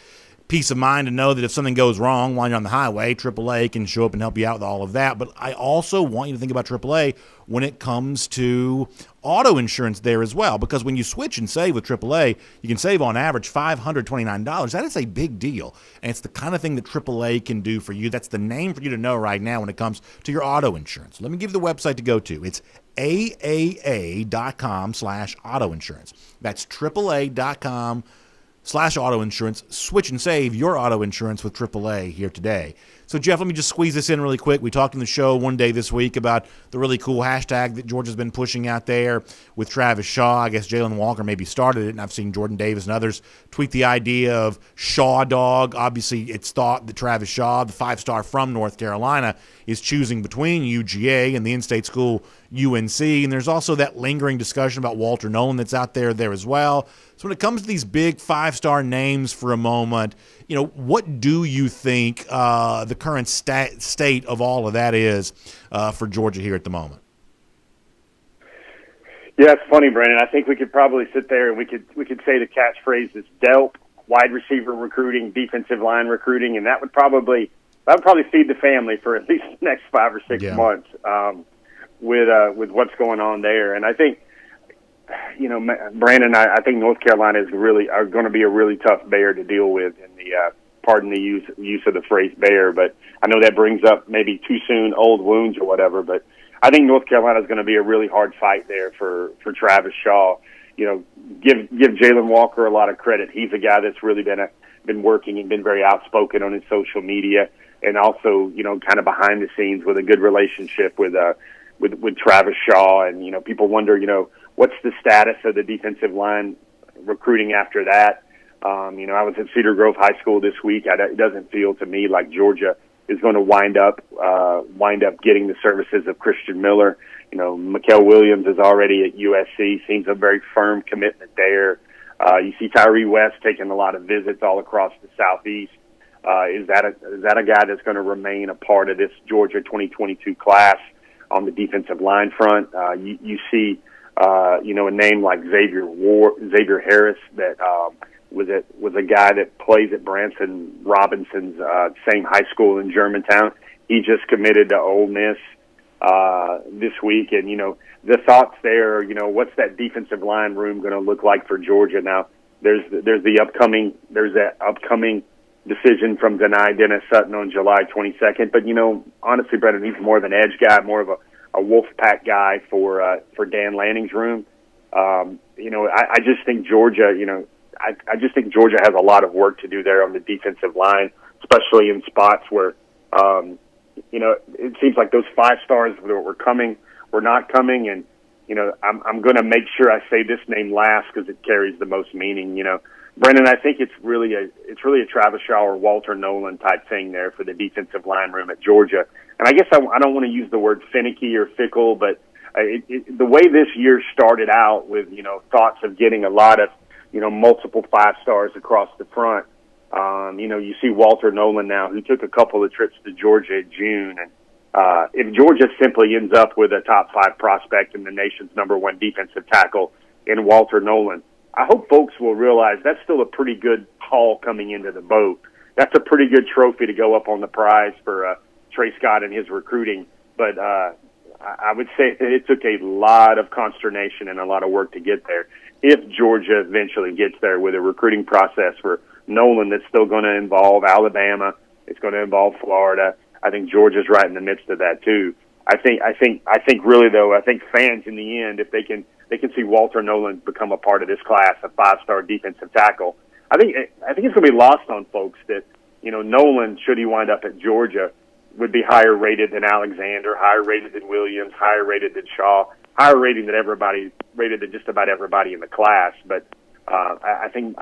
peace of mind to know that if something goes wrong while you're on the highway, AAA can show up and help you out with all of that. But I also want you to think about AAA when it comes to auto insurance there as well, because when you switch and save with AAA, you can save on average $529. That is a big deal, and it's the kind of thing that AAA can do for you. That's the name for you to know right now when it comes to your auto insurance. Let me give you the website to go to. It's AAA.com/auto insurance. That's AAA.com/auto insurance. Switch and save your auto insurance with AAA here today. So, Jeff, let me just squeeze this in really quick. We talked in the show one day this week about the really cool hashtag that Georgia's been pushing out there with Travis Shaw. I guess Jalen Walker maybe started it, and I've seen Jordan Davis and others tweet the idea of Shaw Dog. Obviously, it's thought that Travis Shaw, the 5-star from North Carolina, is choosing between UGA and the in-state school UNC. And there's also that lingering discussion about Walter Nolen that's out there as well. So when it comes to these big 5-star names for a moment, what do you think the current state of all of that is for Georgia here at the moment? Yeah, it's funny, Brandon. I think we could probably sit there and we could say the catchphrase is DELP, wide receiver recruiting, defensive line recruiting, and that would probably feed the family for at least the next 5 or 6 months with what's going on there. And I think, Brandon, I think North Carolina are going to be a really tough bear to deal with in the pardon the use of the phrase bear, but I know that brings up maybe too soon old wounds or whatever. But I think North Carolina is going to be a really hard fight there for Travis Shaw. Give Jalen Walker a lot of credit. He's a guy that's really been working and been very outspoken on his social media, and also kind of behind the scenes with a good relationship with Travis Shaw. And people wonder what's the status of the defensive line recruiting after that. I was at Cedar Grove High School this week. It doesn't feel to me like Georgia is going to wind up getting the services of Christian Miller. Mikael Williams is already at USC. Seems a very firm commitment there. You see Tyree West taking a lot of visits all across the Southeast. Is that a guy that's going to remain a part of this Georgia 2022 class on the defensive line front? You see, a name like Xavier Harris that was a guy that plays at Branson Robinson's same high school in Germantown. He just committed to Ole Miss this week, and the thoughts there. What's that defensive line room going to look like for Georgia? Now, there's that upcoming decision from Dennis Sutton on July 22nd. But honestly, Brendan, he's more of an edge guy, more of a wolf pack guy for Dan Lanning's room. I just think Georgia. I just think Georgia has a lot of work to do there on the defensive line, especially in spots where, it seems like those 5 stars were not coming. And, I'm going to make sure I say this name last because it carries the most meaning. Brendan, I think it's really a Travis Shaw or Walter Nolen type thing there for the defensive line room at Georgia. And I guess I don't want to use the word finicky or fickle, but the way this year started out with, thoughts of getting a lot of, multiple 5 stars across the front. You see Walter Nolen now, who took a couple of trips to Georgia in June. And if Georgia simply ends up with a top 5 prospect and the nation's #1 defensive tackle in Walter Nolen, I hope folks will realize that's still a pretty good haul coming into the boat. That's a pretty good trophy to go up on the prize for Trey Scott and his recruiting. But I would say that it took a lot of consternation and a lot of work to get there. If Georgia eventually gets there with a recruiting process for Nolen that's still going to involve Alabama, it's going to involve Florida. I think Georgia's right in the midst of that too. I think really though, I think fans in the end, if they can see Walter Nolen become a part of this class, a 5-star defensive tackle. I think it's going to be lost on folks that Nolen, should he wind up at Georgia, would be higher rated than Alexander, higher rated than Williams, higher rated than Shaw, higher rated than just about everybody in the class. But I think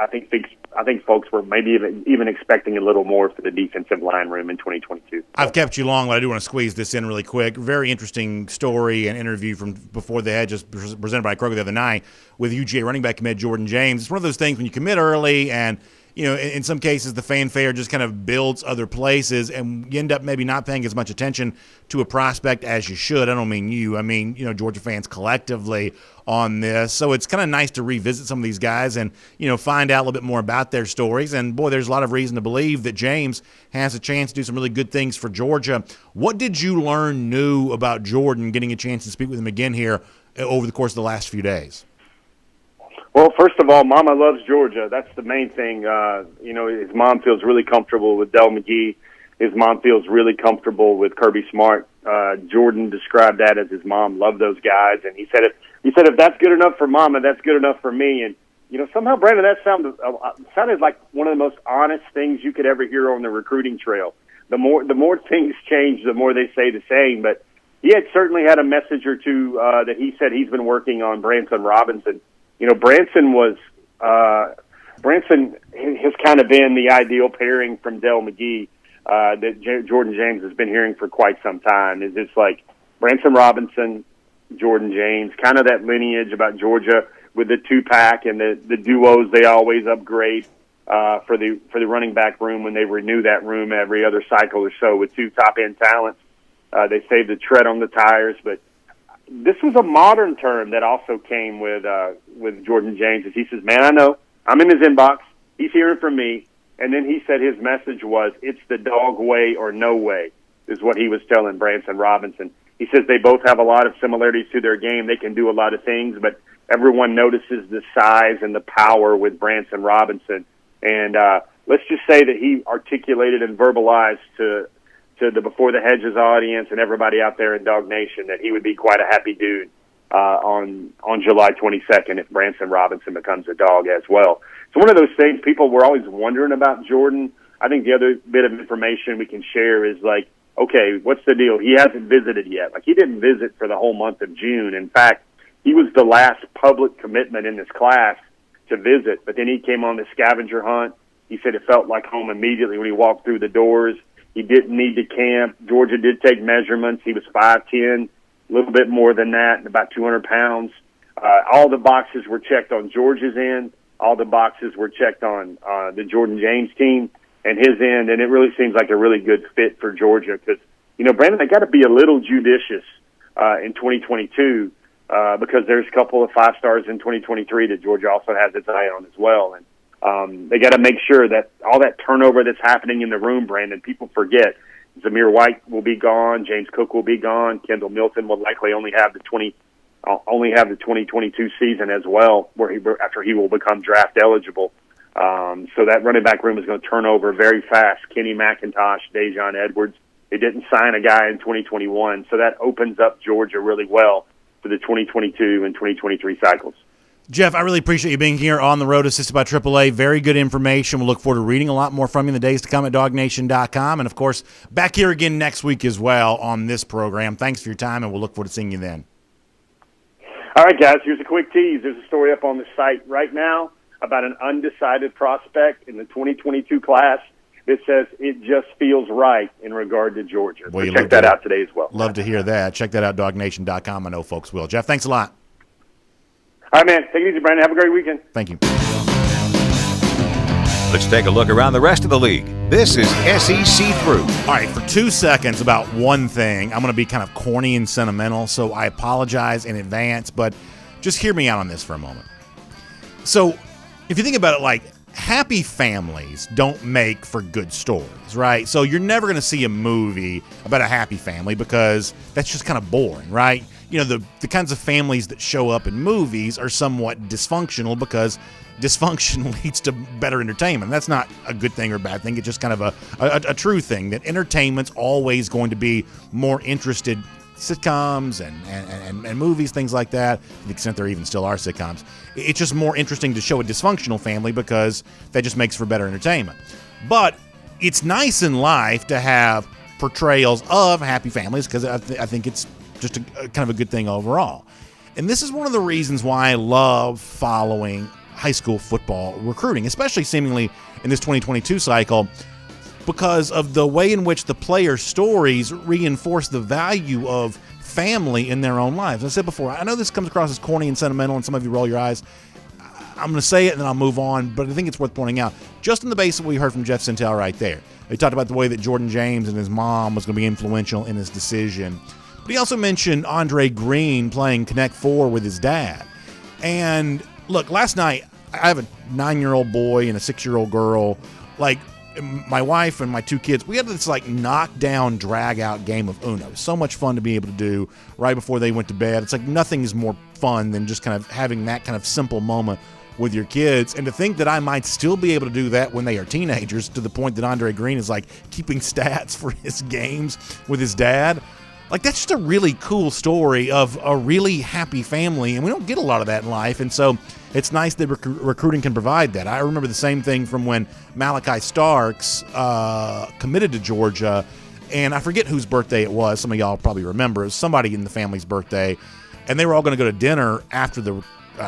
folks were maybe even expecting a little more for the defensive line room in 2022. I've kept you long, but I do want to squeeze this in really quick. Very interesting story and interview from before the hedge, just presented by Kroger the other night with UGA running back commit Jordan James. It's one of those things when you commit early and in some cases, the fanfare just kind of builds other places, and you end up maybe not paying as much attention to a prospect as you should. I don't mean you. I mean, Georgia fans collectively on this. So it's kind of nice to revisit some of these guys and, find out a little bit more about their stories. And, boy, there's a lot of reason to believe that James has a chance to do some really good things for Georgia. What did you learn new about Jordan, getting a chance to speak with him again here over the course of the last few days? Well, first of all, Mama loves Georgia. That's the main thing. His mom feels really comfortable with Del McGee. His mom feels really comfortable with Kirby Smart. Jordan described that as his mom loved those guys, and he said if that's good enough for Mama, that's good enough for me. And somehow, Brandon, that sounded like one of the most honest things you could ever hear on the recruiting trail. the more things change, the more they say the same. But he had certainly had a message or two that he said he's been working on Branson Robinson. You know, Branson has kind of been the ideal pairing from Dell McGee that Jordan James has been hearing for quite some time. Is it's like Branson Robinson, Jordan James, kind of that lineage about Georgia with the two-pack and the duos they always upgrade for the running back room when they renew that room every other cycle or so with two top-end talents. They save the tread on the tires, but this was a modern term that also came with Jordan James. He says, man, I know. I'm in his inbox. He's hearing from me. And then he said his message was, it's the dog way or no way, is what he was telling Branson Robinson. He says they both have a lot of similarities to their game. They can do a lot of things, but everyone notices the size and the power with Branson Robinson. And let's just say that he articulated and verbalized to the Before the Hedges audience and everybody out there in DawgNation that he would be quite a happy dude on July 22nd if Branson Robinson becomes a dog as well. So one of those things people were always wondering about Jordan. I think the other bit of information we can share is like, okay, what's the deal? He hasn't visited yet. Like, he didn't visit for the whole month of June. In fact, he was the last public commitment in this class to visit, but then he came on the scavenger hunt. He said it felt like home immediately when he walked through the doors. He didn't need to camp. Georgia did take measurements. He was 5'10", a little bit more than that, and about 200 pounds. All the boxes were checked on Georgia's end. All the boxes were checked on the Jordan James team and his end, and it really seems like a really good fit for Georgia because, you know, Brandon, they got to be a little judicious in 2022 because there's a couple of 5 stars in 2023 that Georgia also has its eye on as well. And they got to make sure that all that turnover that's happening in the room, Brandon, people forget. Zamir White will be gone. James Cook will be gone. Kendall Milton will likely only have the 2022 season as well, after he will become draft eligible. So that running back room is going to turn over very fast. Kenny McIntosh, Dejon Edwards. They didn't sign a guy in 2021, so that opens up Georgia really well for the 2022 and 2023 cycles. Jeff, I really appreciate you being here on the road, assisted by AAA. Very good information. We'll look forward to reading a lot more from you in the days to come at DawgNation.com. And, of course, back here again next week as well on this program. Thanks for your time, and we'll look forward to seeing you then. All right, guys, here's a quick tease. There's a story up on the site right now about an undecided prospect in the 2022 class that says it just feels right in regard to Georgia. Well, so check that out today as well. Love to hear that. Check that out, DawgNation.com. I know folks will. Jeff, thanks a lot. All right, man. Take it easy, Brandon. Have a great weekend. Thank you. Let's take a look around the rest of the league. This is SEC Through. All right, for 2 seconds about one thing. I'm going to be kind of corny and sentimental, so I apologize in advance, but just hear me out on this for a moment. So if you think about it, like, happy families don't make for good stories, right? So you're never going to see a movie about a happy family because that's just kind of boring, right? You know, the kinds of families that show up in movies are somewhat dysfunctional because dysfunction leads to better entertainment. That's not a good thing or a bad thing. It's just kind of a true thing that entertainment's always going to be more interested. Sitcoms and movies, things like that, to the extent there even still are sitcoms. It's just more interesting to show a dysfunctional family because that just makes for better entertainment. But it's nice in life to have portrayals of happy families because I think it's just a kind of a good thing overall. And this is one of the reasons why I love following high school football recruiting, especially seemingly in this 2022 cycle, because of the way in which the player stories reinforce the value of family in their own lives. I said before, I know this comes across as corny and sentimental, and some of you roll your eyes. I'm going to say it and then I'll move on, but I think it's worth pointing out. Just in the base of what we heard from Jeff Sentel right there. He talked about the way that Jordan James and his mom was going to be influential in his decision. But he also mentioned Andre Green playing Connect 4 with his dad. And look, last night, I have a 9-year-old boy and a 6-year-old girl. Like, my wife and my 2 kids, we had this like knockdown, drag-out game of Uno. So much fun to be able to do right before they went to bed. It's like nothing is more fun than just kind of having that kind of simple moment with your kids. And to think that I might still be able to do that when they are teenagers, to the point that Andre Green is like keeping stats for his games with his dad. Like, that's just a really cool story of a really happy family, and we don't get a lot of that in life, and so it's nice that recruiting can provide that. I remember the same thing from when Malachi Starks committed to Georgia, and I forget whose birthday it was. Some of y'all probably remember. It was somebody in the family's birthday, and they were all going to go to dinner after the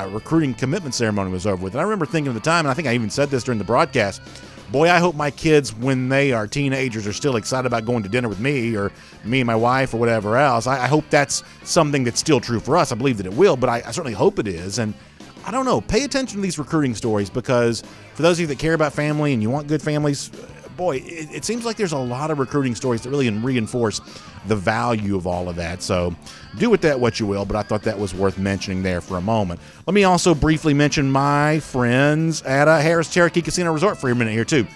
recruiting commitment ceremony was over with. And I remember thinking at the time, and I think I even said this during the broadcast, boy, I hope my kids, when they are teenagers, are still excited about going to dinner with me or me and my wife or whatever else. I hope that's something that's still true for us. I believe that it will, but I certainly hope it is. And I don't know, pay attention to these recruiting stories, because for those of you that care about family and you want good families, boy, it seems like there's a lot of recruiting stories that really reinforce the value of all of that. So do with that what you will, but I thought that was worth mentioning there for a moment. Let me also briefly mention my friends at Harris Cherokee Casino Resort for a minute here too,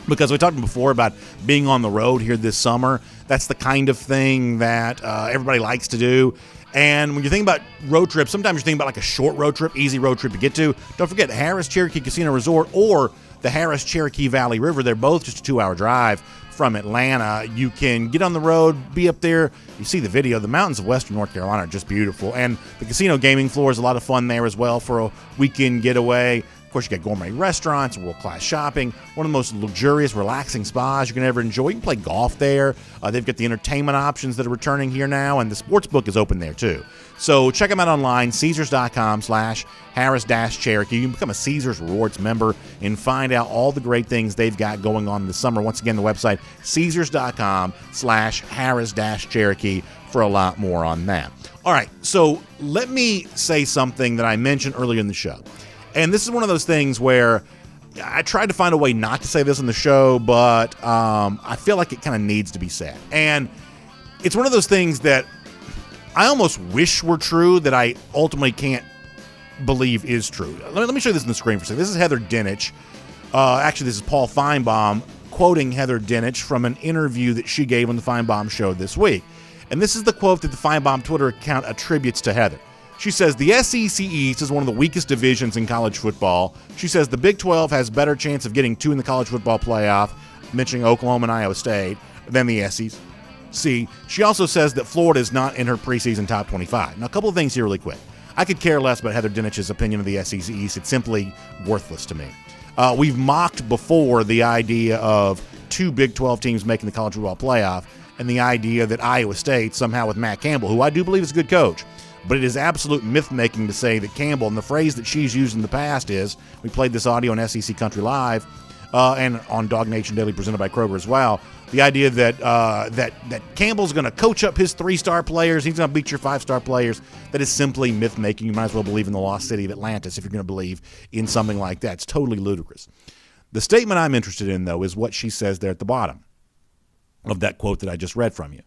because we talked before about being on the road here this summer. That's the kind of thing that everybody likes to do. And when you think about road trips, sometimes you're thinking about like a short road trip, easy road trip to get to. Don't forget Harris Cherokee Casino Resort or the Harris Cherokee Valley River. They're both just a 2-hour drive from Atlanta. You can get on the road, be up there. You see the video. The mountains of western North Carolina are just beautiful. And the casino gaming floor is a lot of fun there as well for a weekend getaway. Of course, you got gourmet restaurants, world-class shopping, one of the most luxurious, relaxing spas you can ever enjoy. You can play golf there. They've got the entertainment options that are returning here now, and the sports book is open there too. So check them out online, Caesars.com/Harris-Cherokee. You can become a Caesars Rewards member and find out all the great things they've got going on this summer. Once again, the website, Caesars.com/Harris-Cherokee for a lot more on that. All right, so let me say something that I mentioned earlier in the show. And this is one of those things where I tried to find a way not to say this on the show, but I feel like it kind of needs to be said. And it's one of those things that I almost wish were true that I ultimately can't believe is true. Let me show you this on the screen for a second. This is Heather Dinich. Actually, this is Paul Feinbaum quoting Heather Dinich from an interview that she gave on the Feinbaum show this week. And this is the quote that the Feinbaum Twitter account attributes to Heather. She says, the SEC East is one of the weakest divisions in college football. She says the Big 12 has better chance of getting 2 in the college football playoff, mentioning Oklahoma and Iowa State, than the SEC. She also says that Florida is not in her preseason top 25. Now, a couple of things here really quick. I could care less about Heather Dinich's opinion of the SEC East. It's simply worthless to me. We've mocked before the idea of 2 Big 12 teams making the college football playoff and the idea that Iowa State, somehow with Matt Campbell, who I do believe is a good coach, but it is absolute myth-making to say that Campbell, and the phrase that she's used in the past is, we played this audio on SEC Country Live and on DawgNation Daily presented by Kroger as well, the idea that that Campbell's going to coach up his 3-star players, he's going to beat your 5-star players, that is simply myth-making. You might as well believe in the lost city of Atlantis if you're going to believe in something like that. It's totally ludicrous. The statement I'm interested in, though, is what she says there at the bottom of that quote that I just read from you,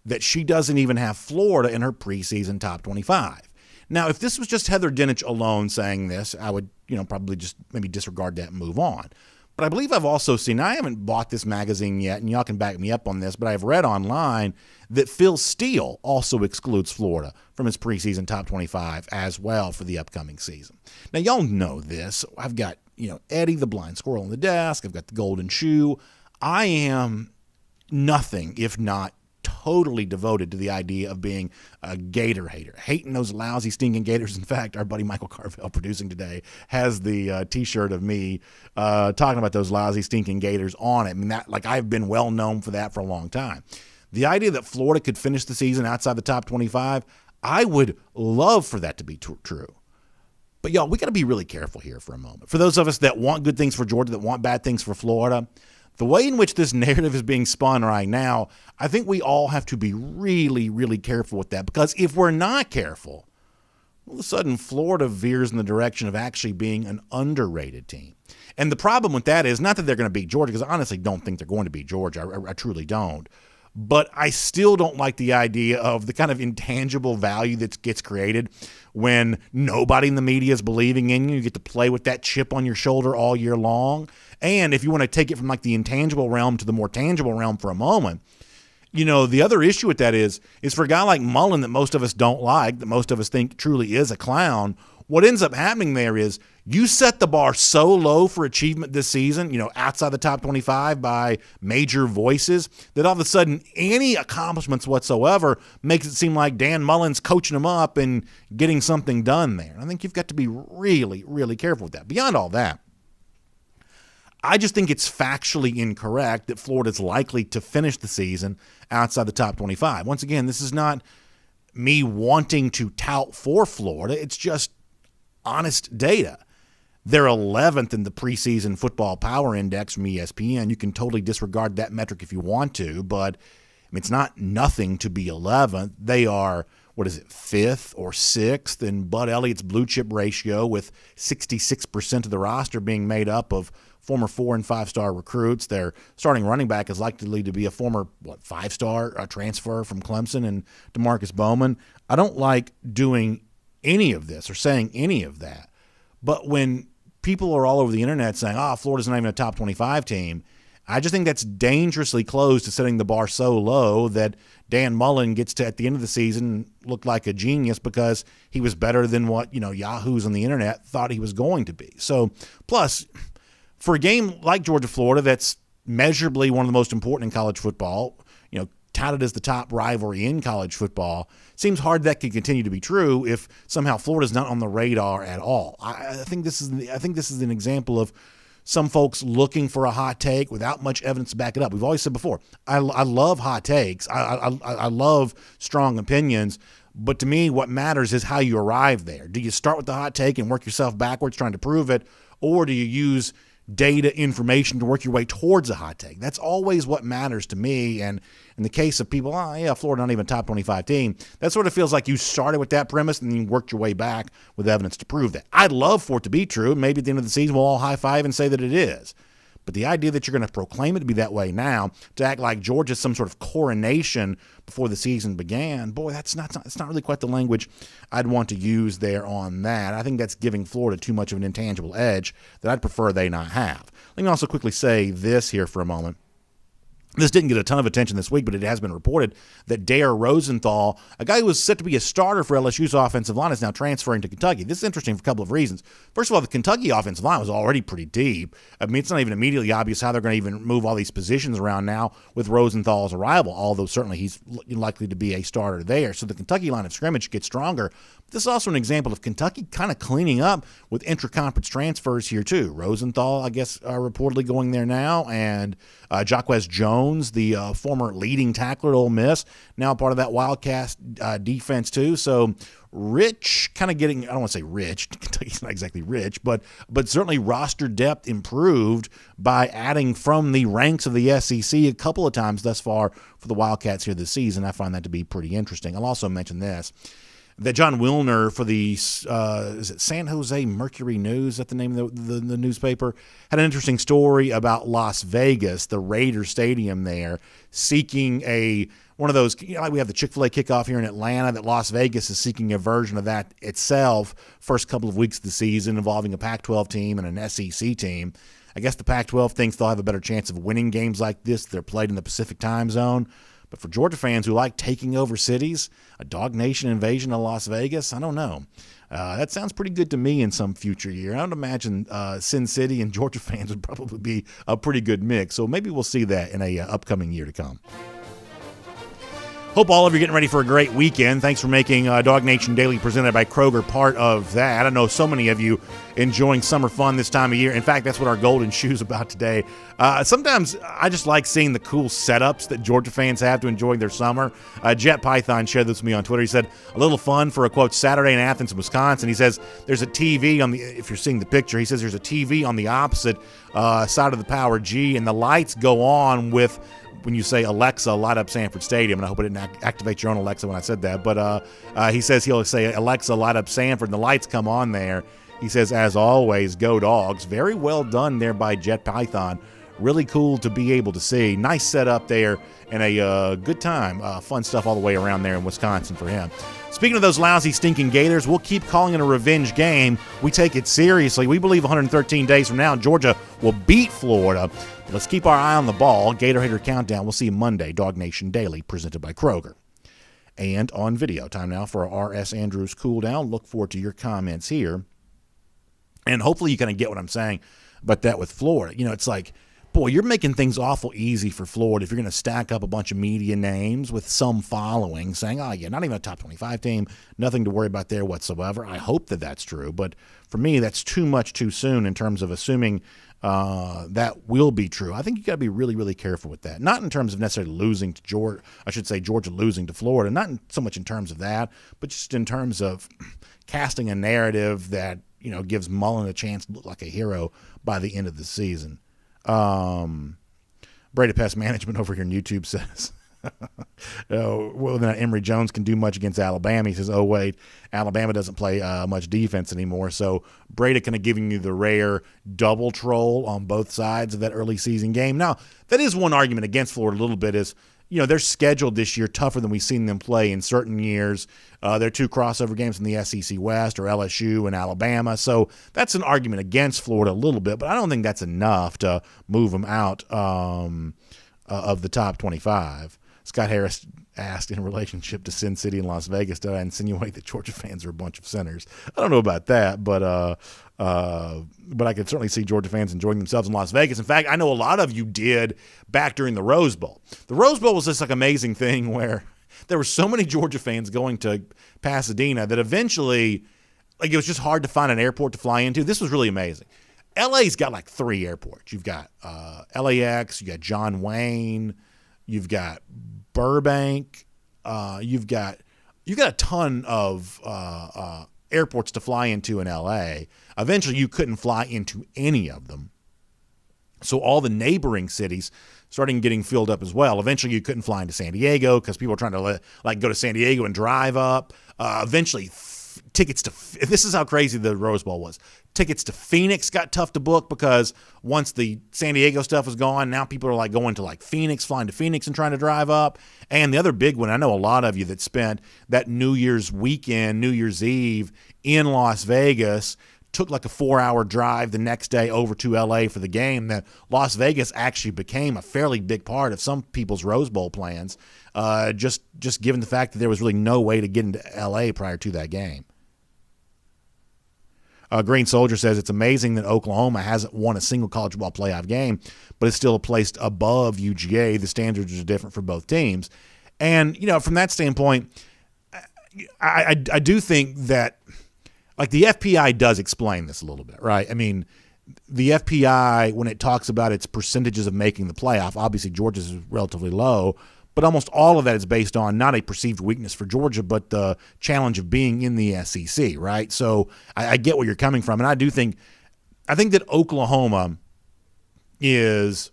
that she doesn't even have Florida in her preseason top 25. Now, if this was just Heather Dinich alone saying this, I would, probably just maybe disregard that and move on. But I believe I've also seen, I haven't bought this magazine yet, and y'all can back me up on this, but I've read online that Phil Steele also excludes Florida from his preseason top 25 as well for the upcoming season. Now, y'all know this. I've got, Eddie the blind squirrel on the desk. I've got the golden shoe. I am nothing if not totally devoted to the idea of being a Gator hater, hating those lousy, stinking Gators. In fact, our buddy Michael Carvell, producing today, has the T-shirt of me talking about those lousy, stinking Gators on it. I mean, I've been well known for that for a long time. The idea that Florida could finish the season outside the top 25, I would love for that to be true. But y'all, we got to be really careful here for a moment. For those of us that want good things for Georgia, that want bad things for Florida, the way in which this narrative is being spun right now, I think we all have to be really, really careful with that, because if we're not careful, all of a sudden Florida veers in the direction of actually being an underrated team. And the problem with that is not that they're going to beat Georgia, because I honestly don't think they're going to beat Georgia. I truly don't. But I still don't like the idea of the kind of intangible value that gets created when nobody in the media is believing in you. You get to play with that chip on your shoulder all year long. And if you want to take it from like the intangible realm to the more tangible realm for a moment, the other issue with that is for a guy like Mullen that most of us don't like, that most of us think truly is a clown, what ends up happening there is you set the bar so low for achievement this season, outside the top 25 by major voices, that all of a sudden any accomplishments whatsoever makes it seem like Dan Mullen's coaching them up and getting something done there. And I think you've got to be really, really careful with that. Beyond all that, I just think it's factually incorrect that Florida's likely to finish the season outside the top 25. Once again, this is not me wanting to tout for Florida. It's just honest data. They're 11th in the preseason football power index from ESPN. You can totally disregard that metric if you want to, but it's not nothing to be 11th. They are, 5th or 6th in Bud Elliott's blue chip ratio, with 66% of the roster being made up of former 4- and 5-star recruits. Their starting running back is likely to be a former 5-star transfer from Clemson, and DeMarcus Bowman. I don't like doing any of this or saying any of that. But when people are all over the internet saying, Florida's not even a top 25 team, I just think that's dangerously close to setting the bar so low that Dan Mullen gets to, at the end of the season, look like a genius because he was better than what, yahoos on the internet thought he was going to be. So, plus, for a game like Georgia-Florida that's measurably one of the most important in college football, touted as the top rivalry in college football, seems hard that can continue to be true if somehow Florida's not on the radar at all. I think this is an example of some folks looking for a hot take without much evidence to back it up. We've always said before, I love hot takes. I love strong opinions. But to me, what matters is how you arrive there. Do you start with the hot take and work yourself backwards trying to prove it, or do you use data, information to work your way towards a hot take? That's always what matters to me. And in the case of people, Florida not even a top 25 team, that sort of feels like you started with that premise and then you worked your way back with evidence to prove that. I'd love for it to be true. Maybe at the end of the season we'll all high-five and say that it is. But the idea that you're going to proclaim it to be that way now, to act like Georgia's some sort of coronation before the season began, boy, it's not really quite the language I'd want to use there on that. I think that's giving Florida too much of an intangible edge that I'd prefer they not have. Let me also quickly say this here for a moment. This didn't get a ton of attention this week, but it has been reported that Dare Rosenthal, a guy who was set to be a starter for LSU's offensive line, is now transferring to Kentucky. This is interesting for a couple of reasons. First of all, the Kentucky offensive line was already pretty deep. It's not even immediately obvious how they're going to even move all these positions around now with Rosenthal's arrival, although certainly he's likely to be a starter there. So the Kentucky line of scrimmage gets stronger. But this is also an example of Kentucky kind of cleaning up with intra-conference transfers here too. Rosenthal, I guess, reportedly going there now, and Jaquez Jones, the former leading tackler at Ole Miss, now part of that Wildcat defense too. So rich, kind of getting, I don't want to say rich, Kentucky's not exactly rich, but certainly roster depth improved by adding from the ranks of the SEC a couple of times thus far for the Wildcats here this season. I find that to be pretty interesting. I'll also mention this, that John Wilner for the is it San Jose Mercury News, is that the name of the newspaper, had an interesting story about Las Vegas, the Raiders stadium there, seeking one of those, like we have the Chick-fil-A kickoff here in Atlanta, that Las Vegas is seeking a version of that itself first couple of weeks of the season involving a Pac-12 team and an SEC team. I guess the Pac-12 thinks they'll have a better chance of winning games like this if they're played in the Pacific time zone. But for Georgia fans who like taking over cities, a DawgNation invasion of Las Vegas, I don't know. That sounds pretty good to me in some future year. I would imagine Sin City and Georgia fans would probably be a pretty good mix. So maybe we'll see that in a upcoming year to come. Hope all of you are getting ready for a great weekend. Thanks for making DawgNation Daily presented by Kroger part of that. I know so many of you enjoying summer fun this time of year. In fact, that's what our golden shoe's about today. Sometimes I just like seeing the cool setups that Georgia fans have to enjoy their summer. Jet Python shared this with me on Twitter. He said, a little fun for a, quote, Saturday in Athens, Wisconsin. He says, there's a TV on the, if you're seeing the picture, he says there's a TV on the opposite side of the Power G, and the lights go on with, when you say Alexa, light up Sanford Stadium, and I hope I didn't activate your own Alexa when I said that, but he says he'll say, Alexa, light up Sanford, and the lights come on there. He says, as always, go Dogs. Very well done there by Jet Python. Really cool to be able to see. Nice setup there and a good time. Fun stuff all the way around there in Wisconsin for him. Speaking of those lousy, stinking Gators, we'll keep calling it a revenge game. We take it seriously. We believe 113 days from now, Georgia will beat Florida. But let's keep our eye on the ball. Gator Hater Countdown. We'll see you Monday. DawgNation Daily, presented by Kroger. and on video. Time now for our R.S. Andrews cool down. Look forward to your comments here. And hopefully you kind of get what I'm saying about that with Florida. It's like, boy, you're making things awful easy for Florida if you're going to stack up a bunch of media names with some following saying, oh, yeah, not even a top 25 team, nothing to worry about there whatsoever. I hope that that's true. But for me, that's too much too soon in terms of assuming that will be true. I think you got to be really, really careful with that. Not in terms of necessarily losing to Georgia. I should say Georgia losing to Florida. Not so much in terms of that, but just in terms of casting a narrative that gives Mullen a chance to look like a hero by the end of the season. Brady Pest Management over here on YouTube says, well, then Emory Jones can do much against Alabama. He says, oh, wait, Alabama doesn't play much defense anymore. So Brady kind of giving you the rare double troll on both sides of that early season game. Now, that is one argument against Florida a little bit is, they're scheduled this year tougher than we've seen them play in certain years. There are 2 crossover games in the SEC West or LSU and Alabama. So that's an argument against Florida a little bit, but I don't think that's enough to move them out of the top 25. Scott Harris asked, in relationship to Sin City and Las Vegas, did I insinuate that Georgia fans are a bunch of sinners? I don't know about that, but I could certainly see Georgia fans enjoying themselves in Las Vegas. In fact, I know a lot of you did back during the Rose Bowl. The Rose Bowl was this amazing thing where there were so many Georgia fans going to Pasadena that eventually, it was just hard to find an airport to fly into. This was really amazing. LA's got 3 airports. You've got LAX, you got John Wayne, you've got Burbank, you've got a ton of airports to fly into in LA. Eventually, you couldn't fly into any of them. So all the neighboring cities started getting filled up as well. Eventually, you couldn't fly into San Diego because people were trying to go to San Diego and drive up. Eventually, tickets to – this is how crazy the Rose Bowl was. Tickets to Phoenix got tough to book because once the San Diego stuff was gone, now people are going to Phoenix, flying to Phoenix and trying to drive up. And the other big one, I know a lot of you that spent that New Year's weekend, New Year's Eve in Las Vegas, took a 4-hour drive the next day over to LA for the game. That Las Vegas actually became a fairly big part of some people's Rose Bowl plans, just given the fact that there was really no way to get into LA prior to that game. Green Soldier says it's amazing that Oklahoma hasn't won a single college football playoff game, but it's still placed above UGA. The standards are different for both teams. And, from that standpoint, I do think that, the FPI does explain this a little bit, right? I mean, the FPI, when it talks about its percentages of making the playoff, obviously Georgia's is relatively low, but almost all of that is based on not a perceived weakness for Georgia, but the challenge of being in the SEC, right? So I get where you're coming from, and I think that Oklahoma is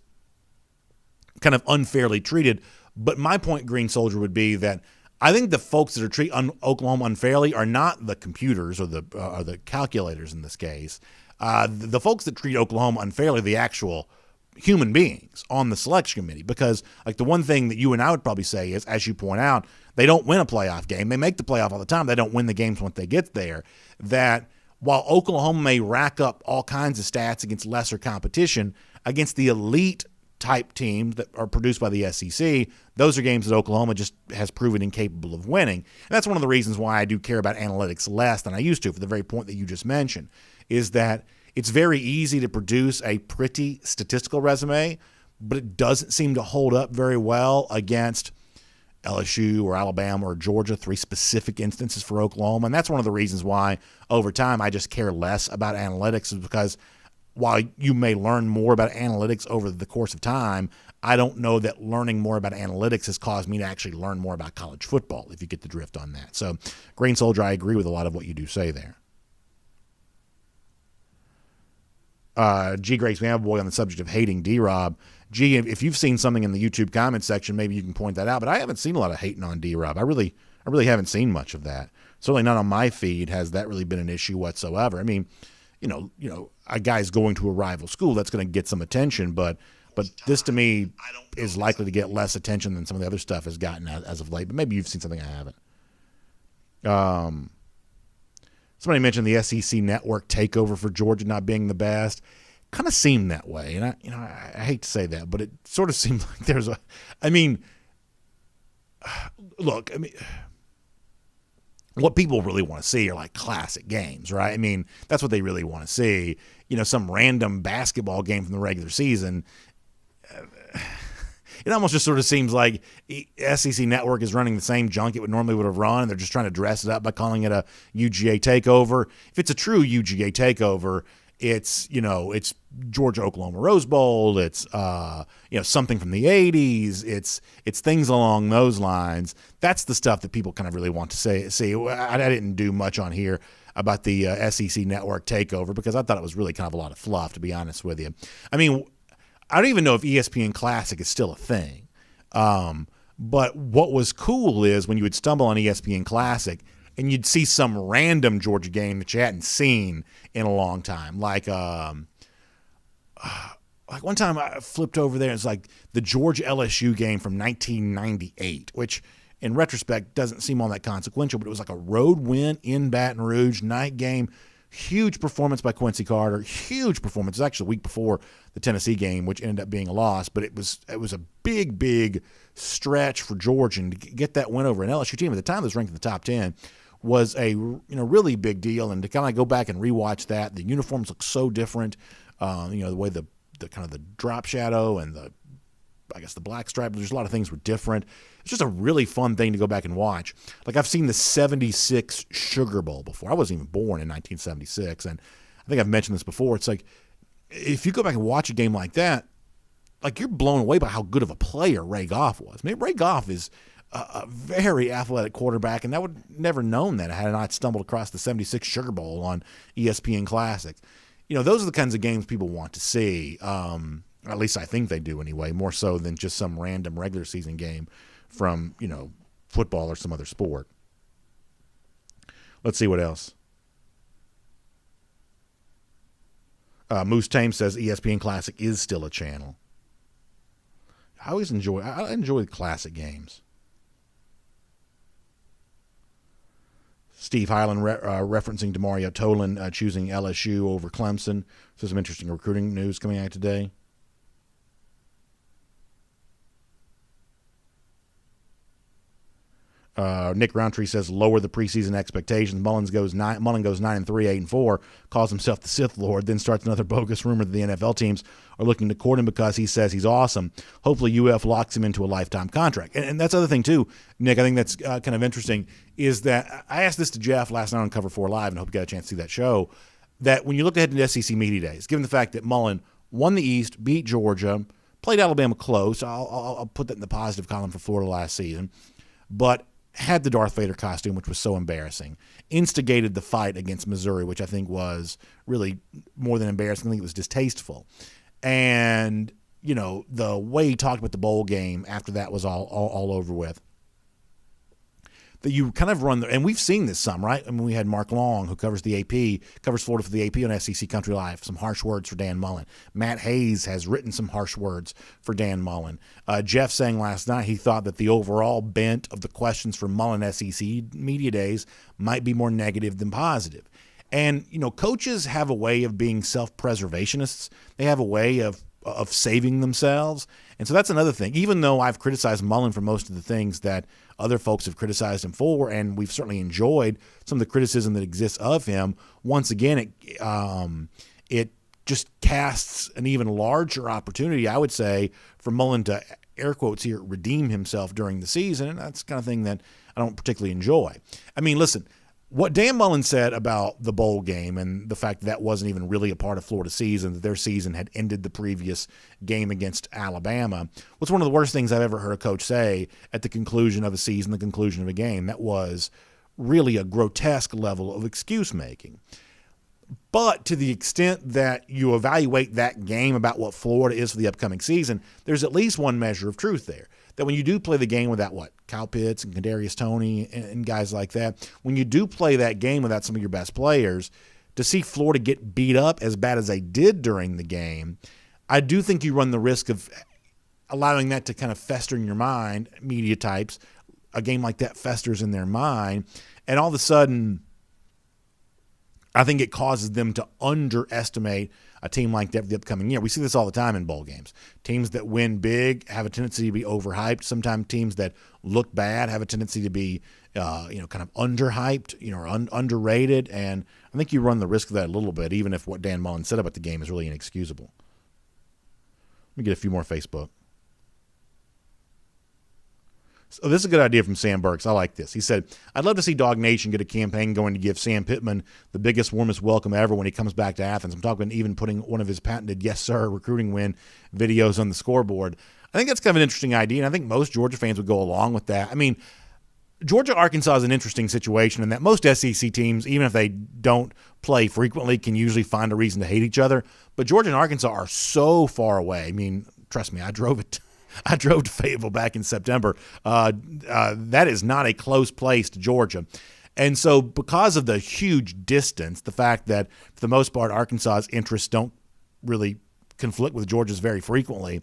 kind of unfairly treated. But my point, Green Soldier, would be that I think the folks that are treating Oklahoma unfairly are not the computers or the calculators in this case. The folks that treat Oklahoma unfairly are the actual human beings on the selection committee, because the one thing that you and I would probably say is, as you point out, they don't win a playoff game. They make the playoff all the time. They don't win the games once they get there. That while Oklahoma may rack up all kinds of stats against lesser competition, against the elite type teams that are produced by the SEC, those are games that Oklahoma just has proven incapable of winning. And that's one of the reasons why I do care about analytics less than I used to, for the very point that you just mentioned, is that it's very easy to produce a pretty statistical resume, but it doesn't seem to hold up very well against LSU or Alabama or Georgia, 3 specific instances for Oklahoma. And that's one of the reasons why over time I just care less about analytics, is because while you may learn more about analytics over the course of time, I don't know that learning more about analytics has caused me to actually learn more about college football, if you get the drift on that. So, Green Soldier, I agree with a lot of what you do say there. G. Grace Boy on the subject of hating D-Rob. G, if you've seen something in the YouTube comment section, maybe you can point that out. But I haven't seen a lot of hating on D-Rob. I really haven't seen much of that. Certainly not on my feed has that really been an issue whatsoever. I mean, a guy's going to a rival school, that's going to get some attention, but this to me is likely to get less attention than some of the other stuff has gotten as of late. But maybe you've seen something I haven't. Somebody mentioned the SEC network takeover for Georgia not being the best. Kind of seemed that way, and I hate to say that, but it sort of seemed like look, what people really want to see are like classic games, right? I mean, that's what they really want to see. Some random basketball game from the regular season. It almost just sort of seems like SEC Network is running the same junk it would have run, and they're just trying to dress it up by calling it a UGA takeover. If it's a true UGA takeover, it's Georgia Oklahoma Rose Bowl. It's something from the '80s. It's things along those lines. That's the stuff that people kind of really want to see. I didn't do much on here about the SEC Network takeover because I thought it was really kind of a lot of fluff, to be honest with you. I mean, I don't even know if ESPN Classic is still a thing. But what was cool is when you would stumble on ESPN Classic and you'd see some random Georgia game that you hadn't seen in a long time. Like one time I flipped over there, it's like the Georgia LSU game from 1998, which in retrospect doesn't seem all that consequential, but it was like a road win in Baton Rouge, night game. Huge performance by Quincy Carter. Huge performance. It was actually a week before the Tennessee game, which ended up being a loss. But it was a big stretch for Georgia, and to get that win over an LSU team at the time that was ranked in the top 10 was a really big deal. And to kind of go back and rewatch that, the uniforms look so different. The way the kind of the drop shadow and the black stripe. There's a lot of things were different. It's just a really fun thing to go back and watch. Like I've seen the 76 Sugar Bowl before. I wasn't even born in 1976. And I think I've mentioned this before. It's like if you go back and watch a game like that, like you're blown away by how good of a player Ray Goff was. I mean, Ray Goff is a very athletic quarterback, and I would never known that had I not stumbled across the 76 Sugar Bowl on ESPN Classic. Those are the kinds of games people want to see. At least I think they do anyway, more so than just some random regular season game from, football or some other sport. Let's see what else. Moose Tame says ESPN Classic is still a channel. I enjoy the classic games. Steve Highland referencing Demario Nolen choosing LSU over Clemson. So some interesting recruiting news coming out today. Nick Roundtree says lower the preseason expectations. Mullen goes 9-3, 8-4, calls himself the Sith Lord, then starts another bogus rumor that the NFL teams are looking to court him because he says he's awesome. Hopefully UF locks him into a lifetime contract. And that's the other thing too, Nick, I think that's kind of interesting, is that I asked this to Jeff last night on Cover 4 Live, and I hope you got a chance to see that show, that when you look ahead to SEC Media Days, given the fact that Mullen won the East, beat Georgia, played Alabama close, I'll put that in the positive column for Florida last season, but had the Darth Vader costume, which was so embarrassing, instigated the fight against Missouri, which I think was really more than embarrassing. I think it was distasteful. And, the way he talked about the bowl game after that was all over with. That you kind of run and we've seen this some, right? I mean, we had Mark Long, who covers Florida for the AP on SEC Country Live, some harsh words for Dan Mullen. Matt Hayes has written some harsh words for Dan Mullen. Jeff saying last night he thought that the overall bent of the questions for Mullen SEC Media Days might be more negative than positive. And, coaches have a way of being self-preservationists. They have a way of saving themselves. And so that's another thing. Even though I've criticized Mullen for most of the things that other folks have criticized him for, and we've certainly enjoyed some of the criticism that exists of him, once again, it just casts an even larger opportunity, I would say, for Mullen to, air quotes here, redeem himself during the season. And that's the kind of thing that I don't particularly enjoy. I mean, listen, what Dan Mullen said about the bowl game and the fact that wasn't even really a part of Florida's season, that their season had ended the previous game against Alabama, was one of the worst things I've ever heard a coach say at the conclusion of a season, the conclusion of a game. That was really a grotesque level of excuse making. But to the extent that you evaluate that game about what Florida is for the upcoming season, there's at least one measure of truth there. That when you do play the game without Kyle Pitts and Kadarius Toney and guys like that, when you do play that game without some of your best players, to see Florida get beat up as bad as they did during the game, I do think you run the risk of allowing that to kind of fester in your mind, media types. A game like that festers in their mind, and all of a sudden I think it causes them to underestimate a team like that the upcoming year. We see this all the time in bowl games. Teams that win big have a tendency to be overhyped. Sometimes teams that look bad have a tendency to be, kind of underhyped, or underrated. And I think you run the risk of that a little bit, even if what Dan Mullen said about the game is really inexcusable. Let me get a few more Facebook. So this is a good idea from Sam Burks. I like this. He said, I'd love to see DawgNation get a campaign going to give Sam Pittman the biggest, warmest welcome ever when he comes back to Athens. I'm talking even putting one of his patented yes, sir, recruiting win videos on the scoreboard. I think that's kind of an interesting idea, and I think most Georgia fans would go along with that. I mean, Georgia-Arkansas is an interesting situation in that most SEC teams, even if they don't play frequently, can usually find a reason to hate each other. But Georgia and Arkansas are so far away. I mean, trust me, I drove to Fayetteville back in September. That is not a close place to Georgia. And so because of the huge distance, the fact that for the most part Arkansas's interests don't really conflict with Georgia's very frequently,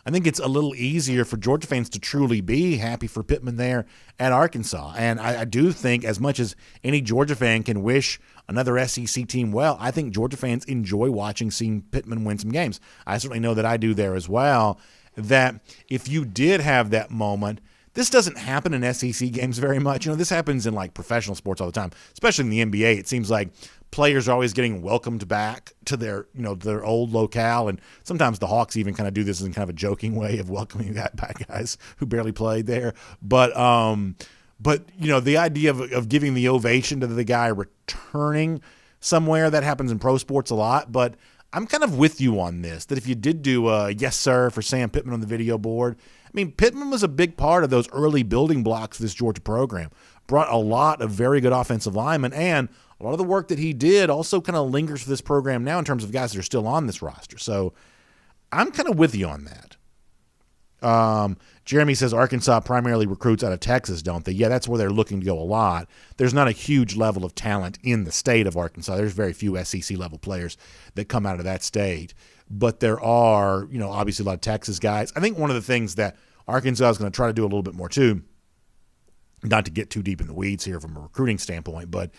I think it's a little easier for Georgia fans to truly be happy for Pittman there at Arkansas. And I do think as much as any Georgia fan can wish another SEC team well, I think Georgia fans enjoy seeing Pittman win some games. I certainly know that I do there as well. That if you did have that moment, this doesn't happen in SEC games very much. This happens in like professional sports all the time, especially in the NBA. It seems like players are always getting welcomed back to their old locale, and sometimes the Hawks even kind of do this in kind of a joking way of welcoming back guys who barely played there. But the idea of giving the ovation to the guy returning somewhere, that happens in pro sports a lot, but I'm kind of with you on this, that if you did do a yes, sir, for Sam Pittman on the video board, I mean, Pittman was a big part of those early building blocks of this Georgia program, brought a lot of very good offensive linemen, and a lot of the work that he did also kind of lingers for this program now in terms of guys that are still on this roster. So I'm kind of with you on that. Jeremy says Arkansas primarily recruits out of Texas, don't they? Yeah, that's where they're looking to go a lot. There's not a huge level of talent in the state of Arkansas. There's very few SEC-level players that come out of that state. But there are, obviously a lot of Texas guys. I think one of the things that Arkansas is going to try to do a little bit more too, not to get too deep in the weeds here from a recruiting standpoint, but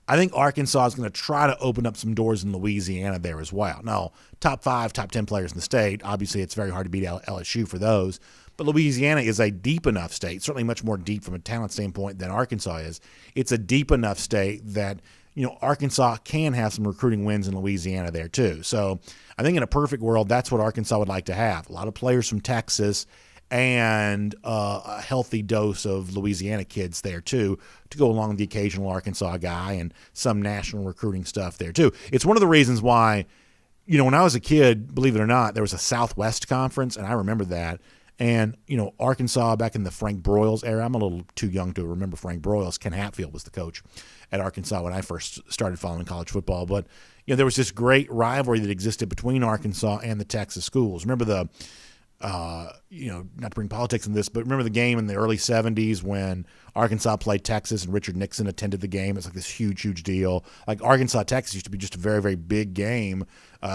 I think Arkansas is going to try to open up some doors in Louisiana there as well. Now, top 5, top 10 players in the state, obviously it's very hard to beat LSU for those, but Louisiana is a deep enough state, certainly much more deep from a talent standpoint than Arkansas is. It's a deep enough state that, Arkansas can have some recruiting wins in Louisiana there too. So I think in a perfect world, that's what Arkansas would like to have. A lot of players from Texas and a healthy dose of Louisiana kids there too, to go along with the occasional Arkansas guy and some national recruiting stuff there too. It's one of the reasons why, when I was a kid, believe it or not, there was a Southwest Conference, and I remember that. And, Arkansas back in the Frank Broyles era, I'm a little too young to remember Frank Broyles. Ken Hatfield was the coach at Arkansas when I first started following college football. But, there was this great rivalry that existed between Arkansas and the Texas schools. Remember the not to bring politics in this, but remember the game in the early 70s when Arkansas played Texas and Richard Nixon attended the game? It's like this huge, huge deal. Like Arkansas-Texas used to be just a very, very big game,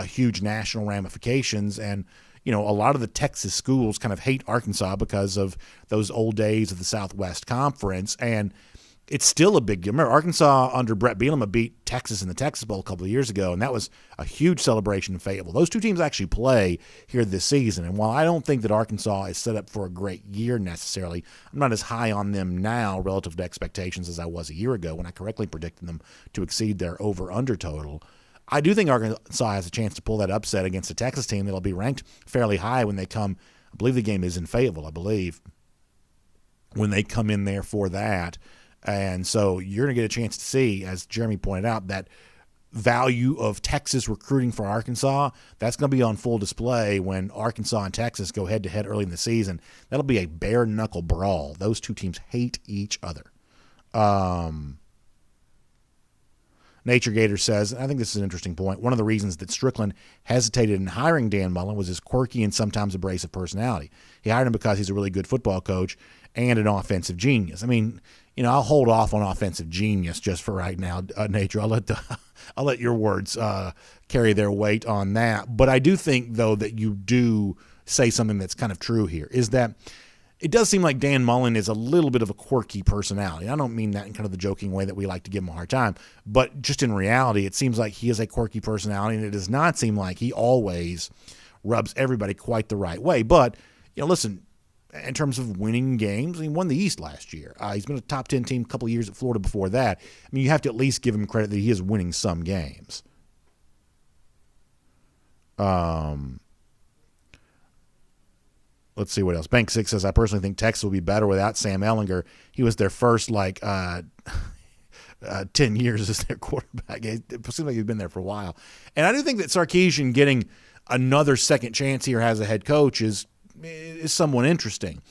huge national ramifications. And, a lot of the Texas schools kind of hate Arkansas because of those old days of the Southwest Conference. And it's still a big deal. Remember, Arkansas under Brett Bielema beat Texas in the Texas Bowl a couple of years ago, and that was a huge celebration in Fayetteville. Those two teams actually play here this season, and while I don't think that Arkansas is set up for a great year necessarily, I'm not as high on them now relative to expectations as I was a year ago when I correctly predicted them to exceed their over-under total. I do think Arkansas has a chance to pull that upset against a Texas team that'll be ranked fairly high when they come. I believe the game is in Fayetteville, when they come in there for that. And so you're going to get a chance to see, as Jeremy pointed out, that value of Texas recruiting for Arkansas. That's going to be on full display when Arkansas and Texas go head-to-head early in the season. That'll be a bare-knuckle brawl. Those two teams hate each other. Nature Gator says, I think this is an interesting point, one of the reasons that Strickland hesitated in hiring Dan Mullen was his quirky and sometimes abrasive personality. He hired him because he's a really good football coach and an offensive genius. I mean, I'll hold off on offensive genius just for right now, Nature. I'll let your words carry their weight on that. But I do think, though, that you do say something that's kind of true here, is that it does seem like Dan Mullen is a little bit of a quirky personality. I don't mean that in kind of the joking way that we like to give him a hard time, but just in reality, it seems like he is a quirky personality, and it does not seem like he always rubs everybody quite the right way. But, listen, in terms of winning games, he won the East last year. He's been a top 10 team a couple of years at Florida before that. I mean, you have to at least give him credit that he is winning some games. Let's see what else. Bank 6 says, I personally think Texas will be better without Sam Ehlinger. He was their first, 10 years as their quarterback. It seems like he's been there for a while. And I do think that Sarkisian getting another second chance here as a head coach is somewhat interesting.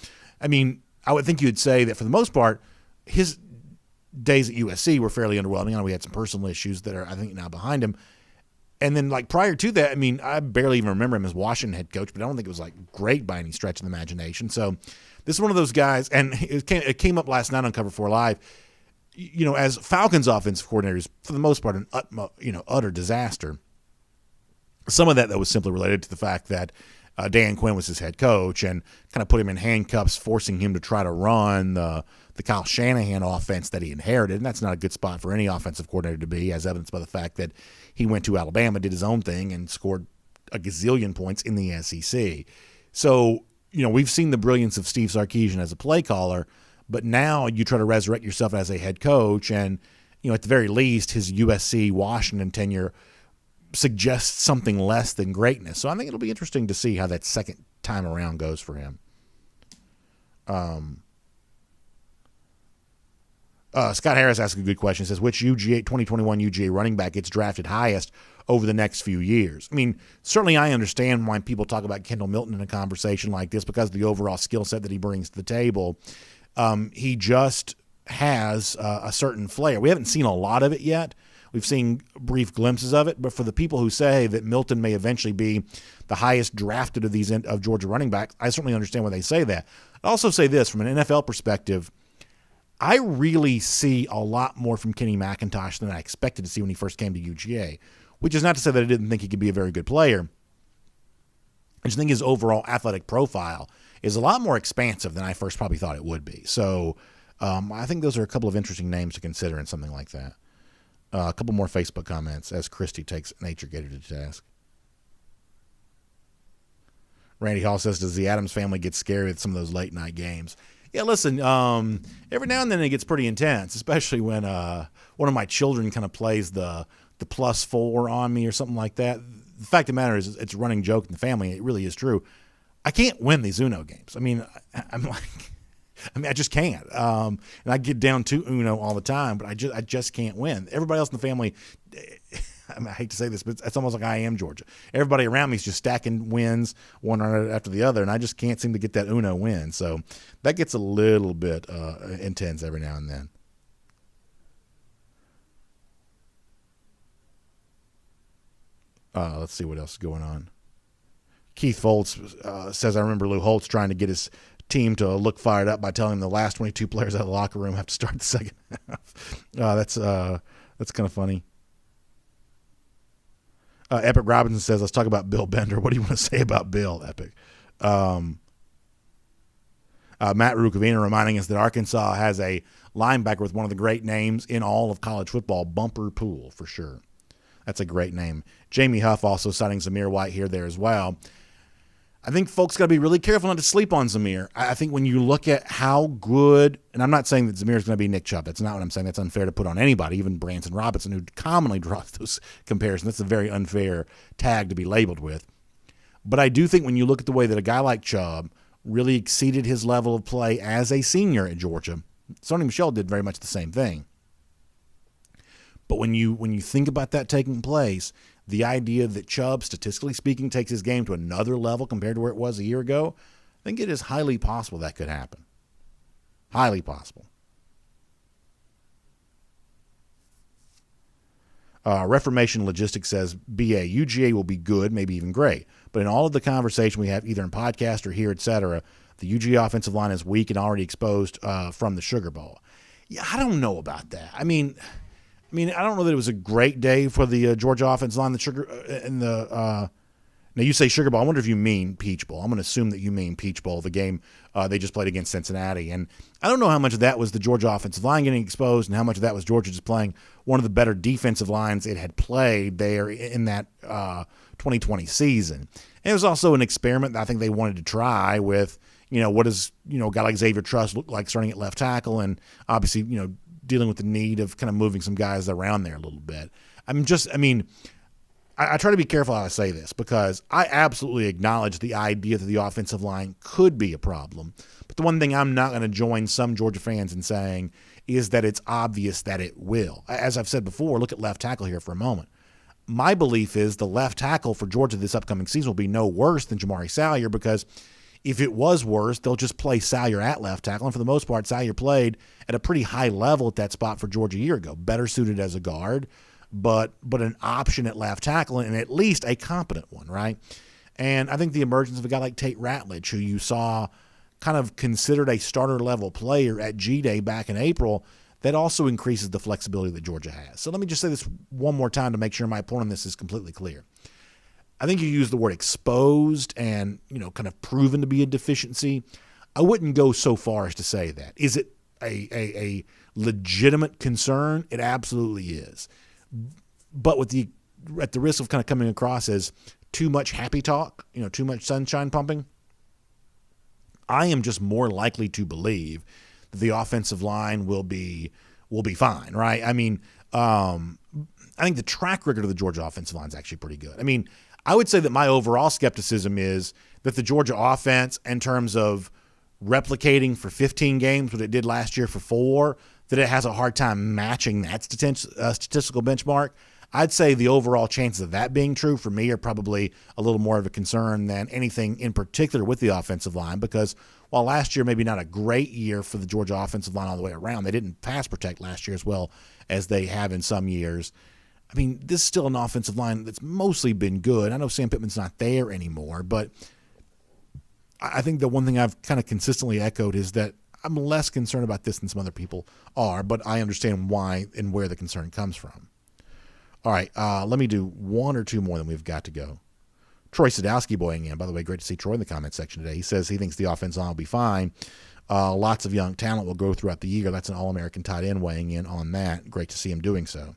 I mean, I would think you'd say that for the most part, his days at USC were fairly underwhelming. I know we had some personal issues that are, I think, now behind him. And then, prior to that, I mean, I barely even remember him as Washington head coach, but I don't think it was, great by any stretch of the imagination. So this is one of those guys, and it came up last night on Cover 4 Live, as Falcons offensive coordinators, for the most part, an utter disaster. Some of that, though, was simply related to the fact that Dan Quinn was his head coach and kind of put him in handcuffs, forcing him to try to run the Kyle Shanahan offense that he inherited. And that's not a good spot for any offensive coordinator to be, as evidenced by the fact that he went to Alabama, did his own thing, and scored a gazillion points in the SEC. So, we've seen the brilliance of Steve Sarkisian as a play caller, but now you try to resurrect yourself as a head coach, and, at the very least, his USC Washington tenure suggests something less than greatness. So I think it'll be interesting to see how that second time around goes for him. Scott Harris asks a good question. He says, which 2021 UGA running back gets drafted highest over the next few years? I mean, certainly I understand why people talk about Kendall Milton in a conversation like this because of the overall skill set that he brings to the table. He just has a certain flair. We haven't seen a lot of it yet. We've seen brief glimpses of it, but for the people who say that Milton may eventually be the highest drafted of these of Georgia running backs, I certainly understand why they say that. I also say this from an NFL perspective. I really see a lot more from Kenny McIntosh than I expected to see when he first came to UGA, which is not to say that I didn't think he could be a very good player. I just think his overall athletic profile is a lot more expansive than I first probably thought it would be. So I think those are a couple of interesting names to consider in something like that. A couple more Facebook comments as Christy takes Nature Gator to task. Randy Hall says, does the Adams family get scary with some of those late night games? Yeah, listen, every now and then it gets pretty intense, especially when one of my children kind of plays the +4 on me or something like that. The fact of the matter is it's a running joke in the family. It really is true. I can't win these Uno games. I mean, I just can't. And I get down to Uno all the time, but I just can't win. Everybody else in the family, I hate to say this, but it's almost like I am Georgia. Everybody around me is just stacking wins one after the other, and I just can't seem to get that Uno win. So that gets a little bit intense every now and then. Let's see what else is going on. Keith Foltz says, I remember Lou Holtz trying to get his team to look fired up by telling them the last 22 players out of the locker room have to start the second half. That's kind of funny. Epic Robinson says, let's talk about Bill Bender. What do you want to say about Bill, Epic? Matt Rukavina reminding us that Arkansas has a linebacker with one of the great names in all of college football, Bumper Pool, for sure. That's a great name. Jamie Huff also citing Zamir White here there as well. I think folks got to be really careful not to sleep on Zamir. I think when you look at how good, and I'm not saying that Zamir is going to be Nick Chubb. That's not what I'm saying. That's unfair to put on anybody, even Branson Robinson, who commonly draws those comparisons. That's a very unfair tag to be labeled with. But I do think when you look at the way that a guy like Chubb really exceeded his level of play as a senior at Georgia, Sony Michel did very much the same thing. But when you think about that taking place, the idea that Chubb, statistically speaking, takes his game to another level compared to where it was a year ago, I think it is highly possible that could happen. Highly possible. Reformation Logistics says, BA, UGA will be good, maybe even great. But in all of the conversation we have, either in podcast or here, etc., the UGA offensive line is weak and already exposed from the Sugar Bowl. Yeah, I don't know about that. I mean, I don't know that it was a great day for the Georgia offensive line. The Now, you say Sugar Bowl. I wonder if you mean Peach Bowl. I'm going to assume that you mean Peach Bowl, the game they just played against Cincinnati. And I don't know how much of that was the Georgia offensive line getting exposed and how much of that was Georgia just playing one of the better defensive lines it had played there in that 2020 season. And it was also an experiment that I think they wanted to try with, what does, a guy like Xavier Truss look like starting at left tackle, and obviously, dealing with the need of kind of moving some guys around there a little bit. I try to be careful how I say this because I absolutely acknowledge the idea that the offensive line could be a problem. But the one thing I'm not going to join some Georgia fans in saying is that it's obvious that it will. As I've said before, look at left tackle here for a moment. My belief is the left tackle for Georgia this upcoming season will be no worse than Jamari Salyer, because if it was worse, they'll just play Salyer at left tackle. And for the most part, Salyer played at a pretty high level at that spot for Georgia a year ago. Better suited as a guard, but an option at left tackle, and at least a competent one, right? And I think the emergence of a guy like Tate Ratledge, who you saw kind of considered a starter-level player at G-Day back in April, that also increases the flexibility that Georgia has. So let me just say this one more time to make sure my point on this is completely clear. I think you use the word exposed and, kind of proven to be a deficiency. I wouldn't go so far as to say that. Is it a legitimate concern? It absolutely is. But at the risk of kind of coming across as too much happy talk, too much sunshine pumping, I am just more likely to believe that the offensive line will be fine, right? I think the track record of the Georgia offensive line is actually pretty good. I would say that my overall skepticism is that the Georgia offense, in terms of replicating for 15 games what it did last year for 4, that it has a hard time matching that statistical benchmark. I'd say the overall chances of that being true for me are probably a little more of a concern than anything in particular with the offensive line, because while last year maybe not a great year for the Georgia offensive line all the way around, they didn't pass protect last year as well as they have in some years. This is still an offensive line that's mostly been good. I know Sam Pittman's not there anymore, but I think the one thing I've kind of consistently echoed is that I'm less concerned about this than some other people are, but I understand why and where the concern comes from. All right, let me do one or two more, then we've got to go. Troy Sadowski boying in. By the way, great to see Troy in the comment section today. He says he thinks the offensive line will be fine. Lots of young talent will grow throughout the year. That's an All-American tight end weighing in on that. Great to see him doing so.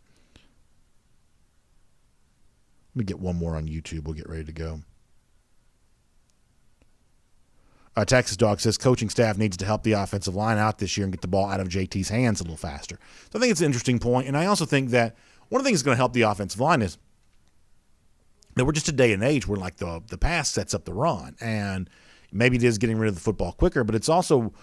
Let me get one more on YouTube. We'll get ready to go. Texas Dog says coaching staff needs to help the offensive line out this year and get the ball out of JT's hands a little faster. So I think it's an interesting point, and I also think that one of the things that's going to help the offensive line is that we're just a day and age where like the pass sets up the run, and maybe it is getting rid of the football quicker, but it's also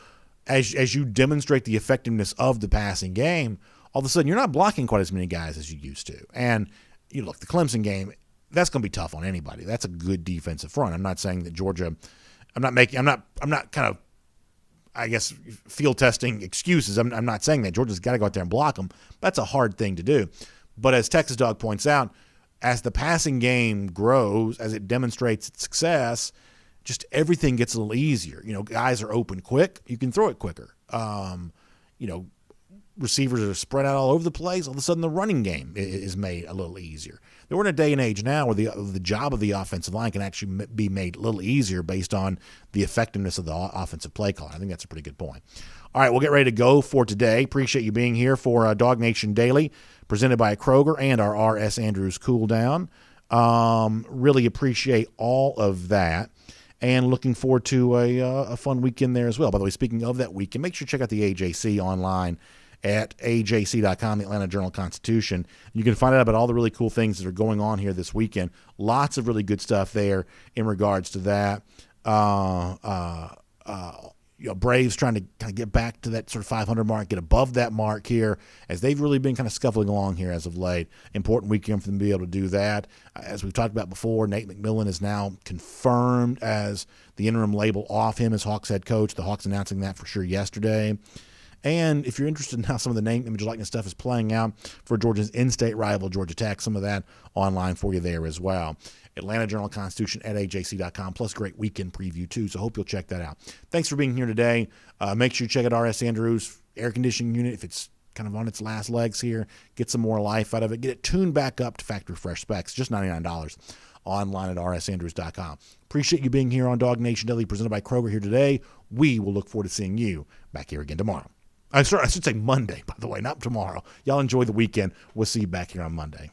as you demonstrate the effectiveness of the passing game, all of a sudden you're not blocking quite as many guys as you used to. And look, the Clemson game, that's going to be tough on anybody. That's a good defensive front. I'm not saying that Georgia. I'm not kind of, I guess, field testing excuses. I'm not saying that. Georgia's got to go out there and block them. That's a hard thing to do. But as Texas Dog points out, as the passing game grows, as it demonstrates its success, just everything gets a little easier. Guys are open quick. You can throw it quicker. Receivers are spread out all over the place. All of a sudden, the running game is made a little easier. We're in a day and age now where the job of the offensive line can actually be made a little easier based on the effectiveness of the offensive play call. I think that's a pretty good point. All right, we'll get ready to go for today. Appreciate you being here for DawgNation Daily, presented by Kroger and our R.S. Andrews Cool Down. Really appreciate all of that. And looking forward to a fun weekend there as well. By the way, speaking of that weekend, make sure to check out the AJC online at ajc.com, the Atlanta Journal-Constitution. You can find out about all the really cool things that are going on here this weekend. Lots of really good stuff there in regards to that. Braves trying to kind of get back to that sort of 500 mark, get above that mark here, as they've really been kind of scuffling along here as of late. Important weekend for them to be able to do that. As we've talked about before, Nate McMillan is now confirmed as the interim label off him as Hawks head coach. The Hawks announcing that for sure yesterday. And if you're interested in how some of the name, image, likeness stuff is playing out for Georgia's in-state rival, Georgia Tech, some of that online for you there as well. Atlanta Journal-Constitution at ajc.com, plus great weekend preview too, so hope you'll check that out. Thanks for being here today. Make sure you check out R.S. Andrews Air Conditioning Unit. If it's kind of on its last legs here. Get some more life out of it. Get it tuned back up to factory fresh specs. Just $99 online at rsandrews.com. Appreciate you being here on DawgNation Daily, presented by Kroger here today. We will look forward to seeing you back here again tomorrow. I should say Monday, by the way, not tomorrow. Y'all enjoy the weekend. We'll see you back here on Monday.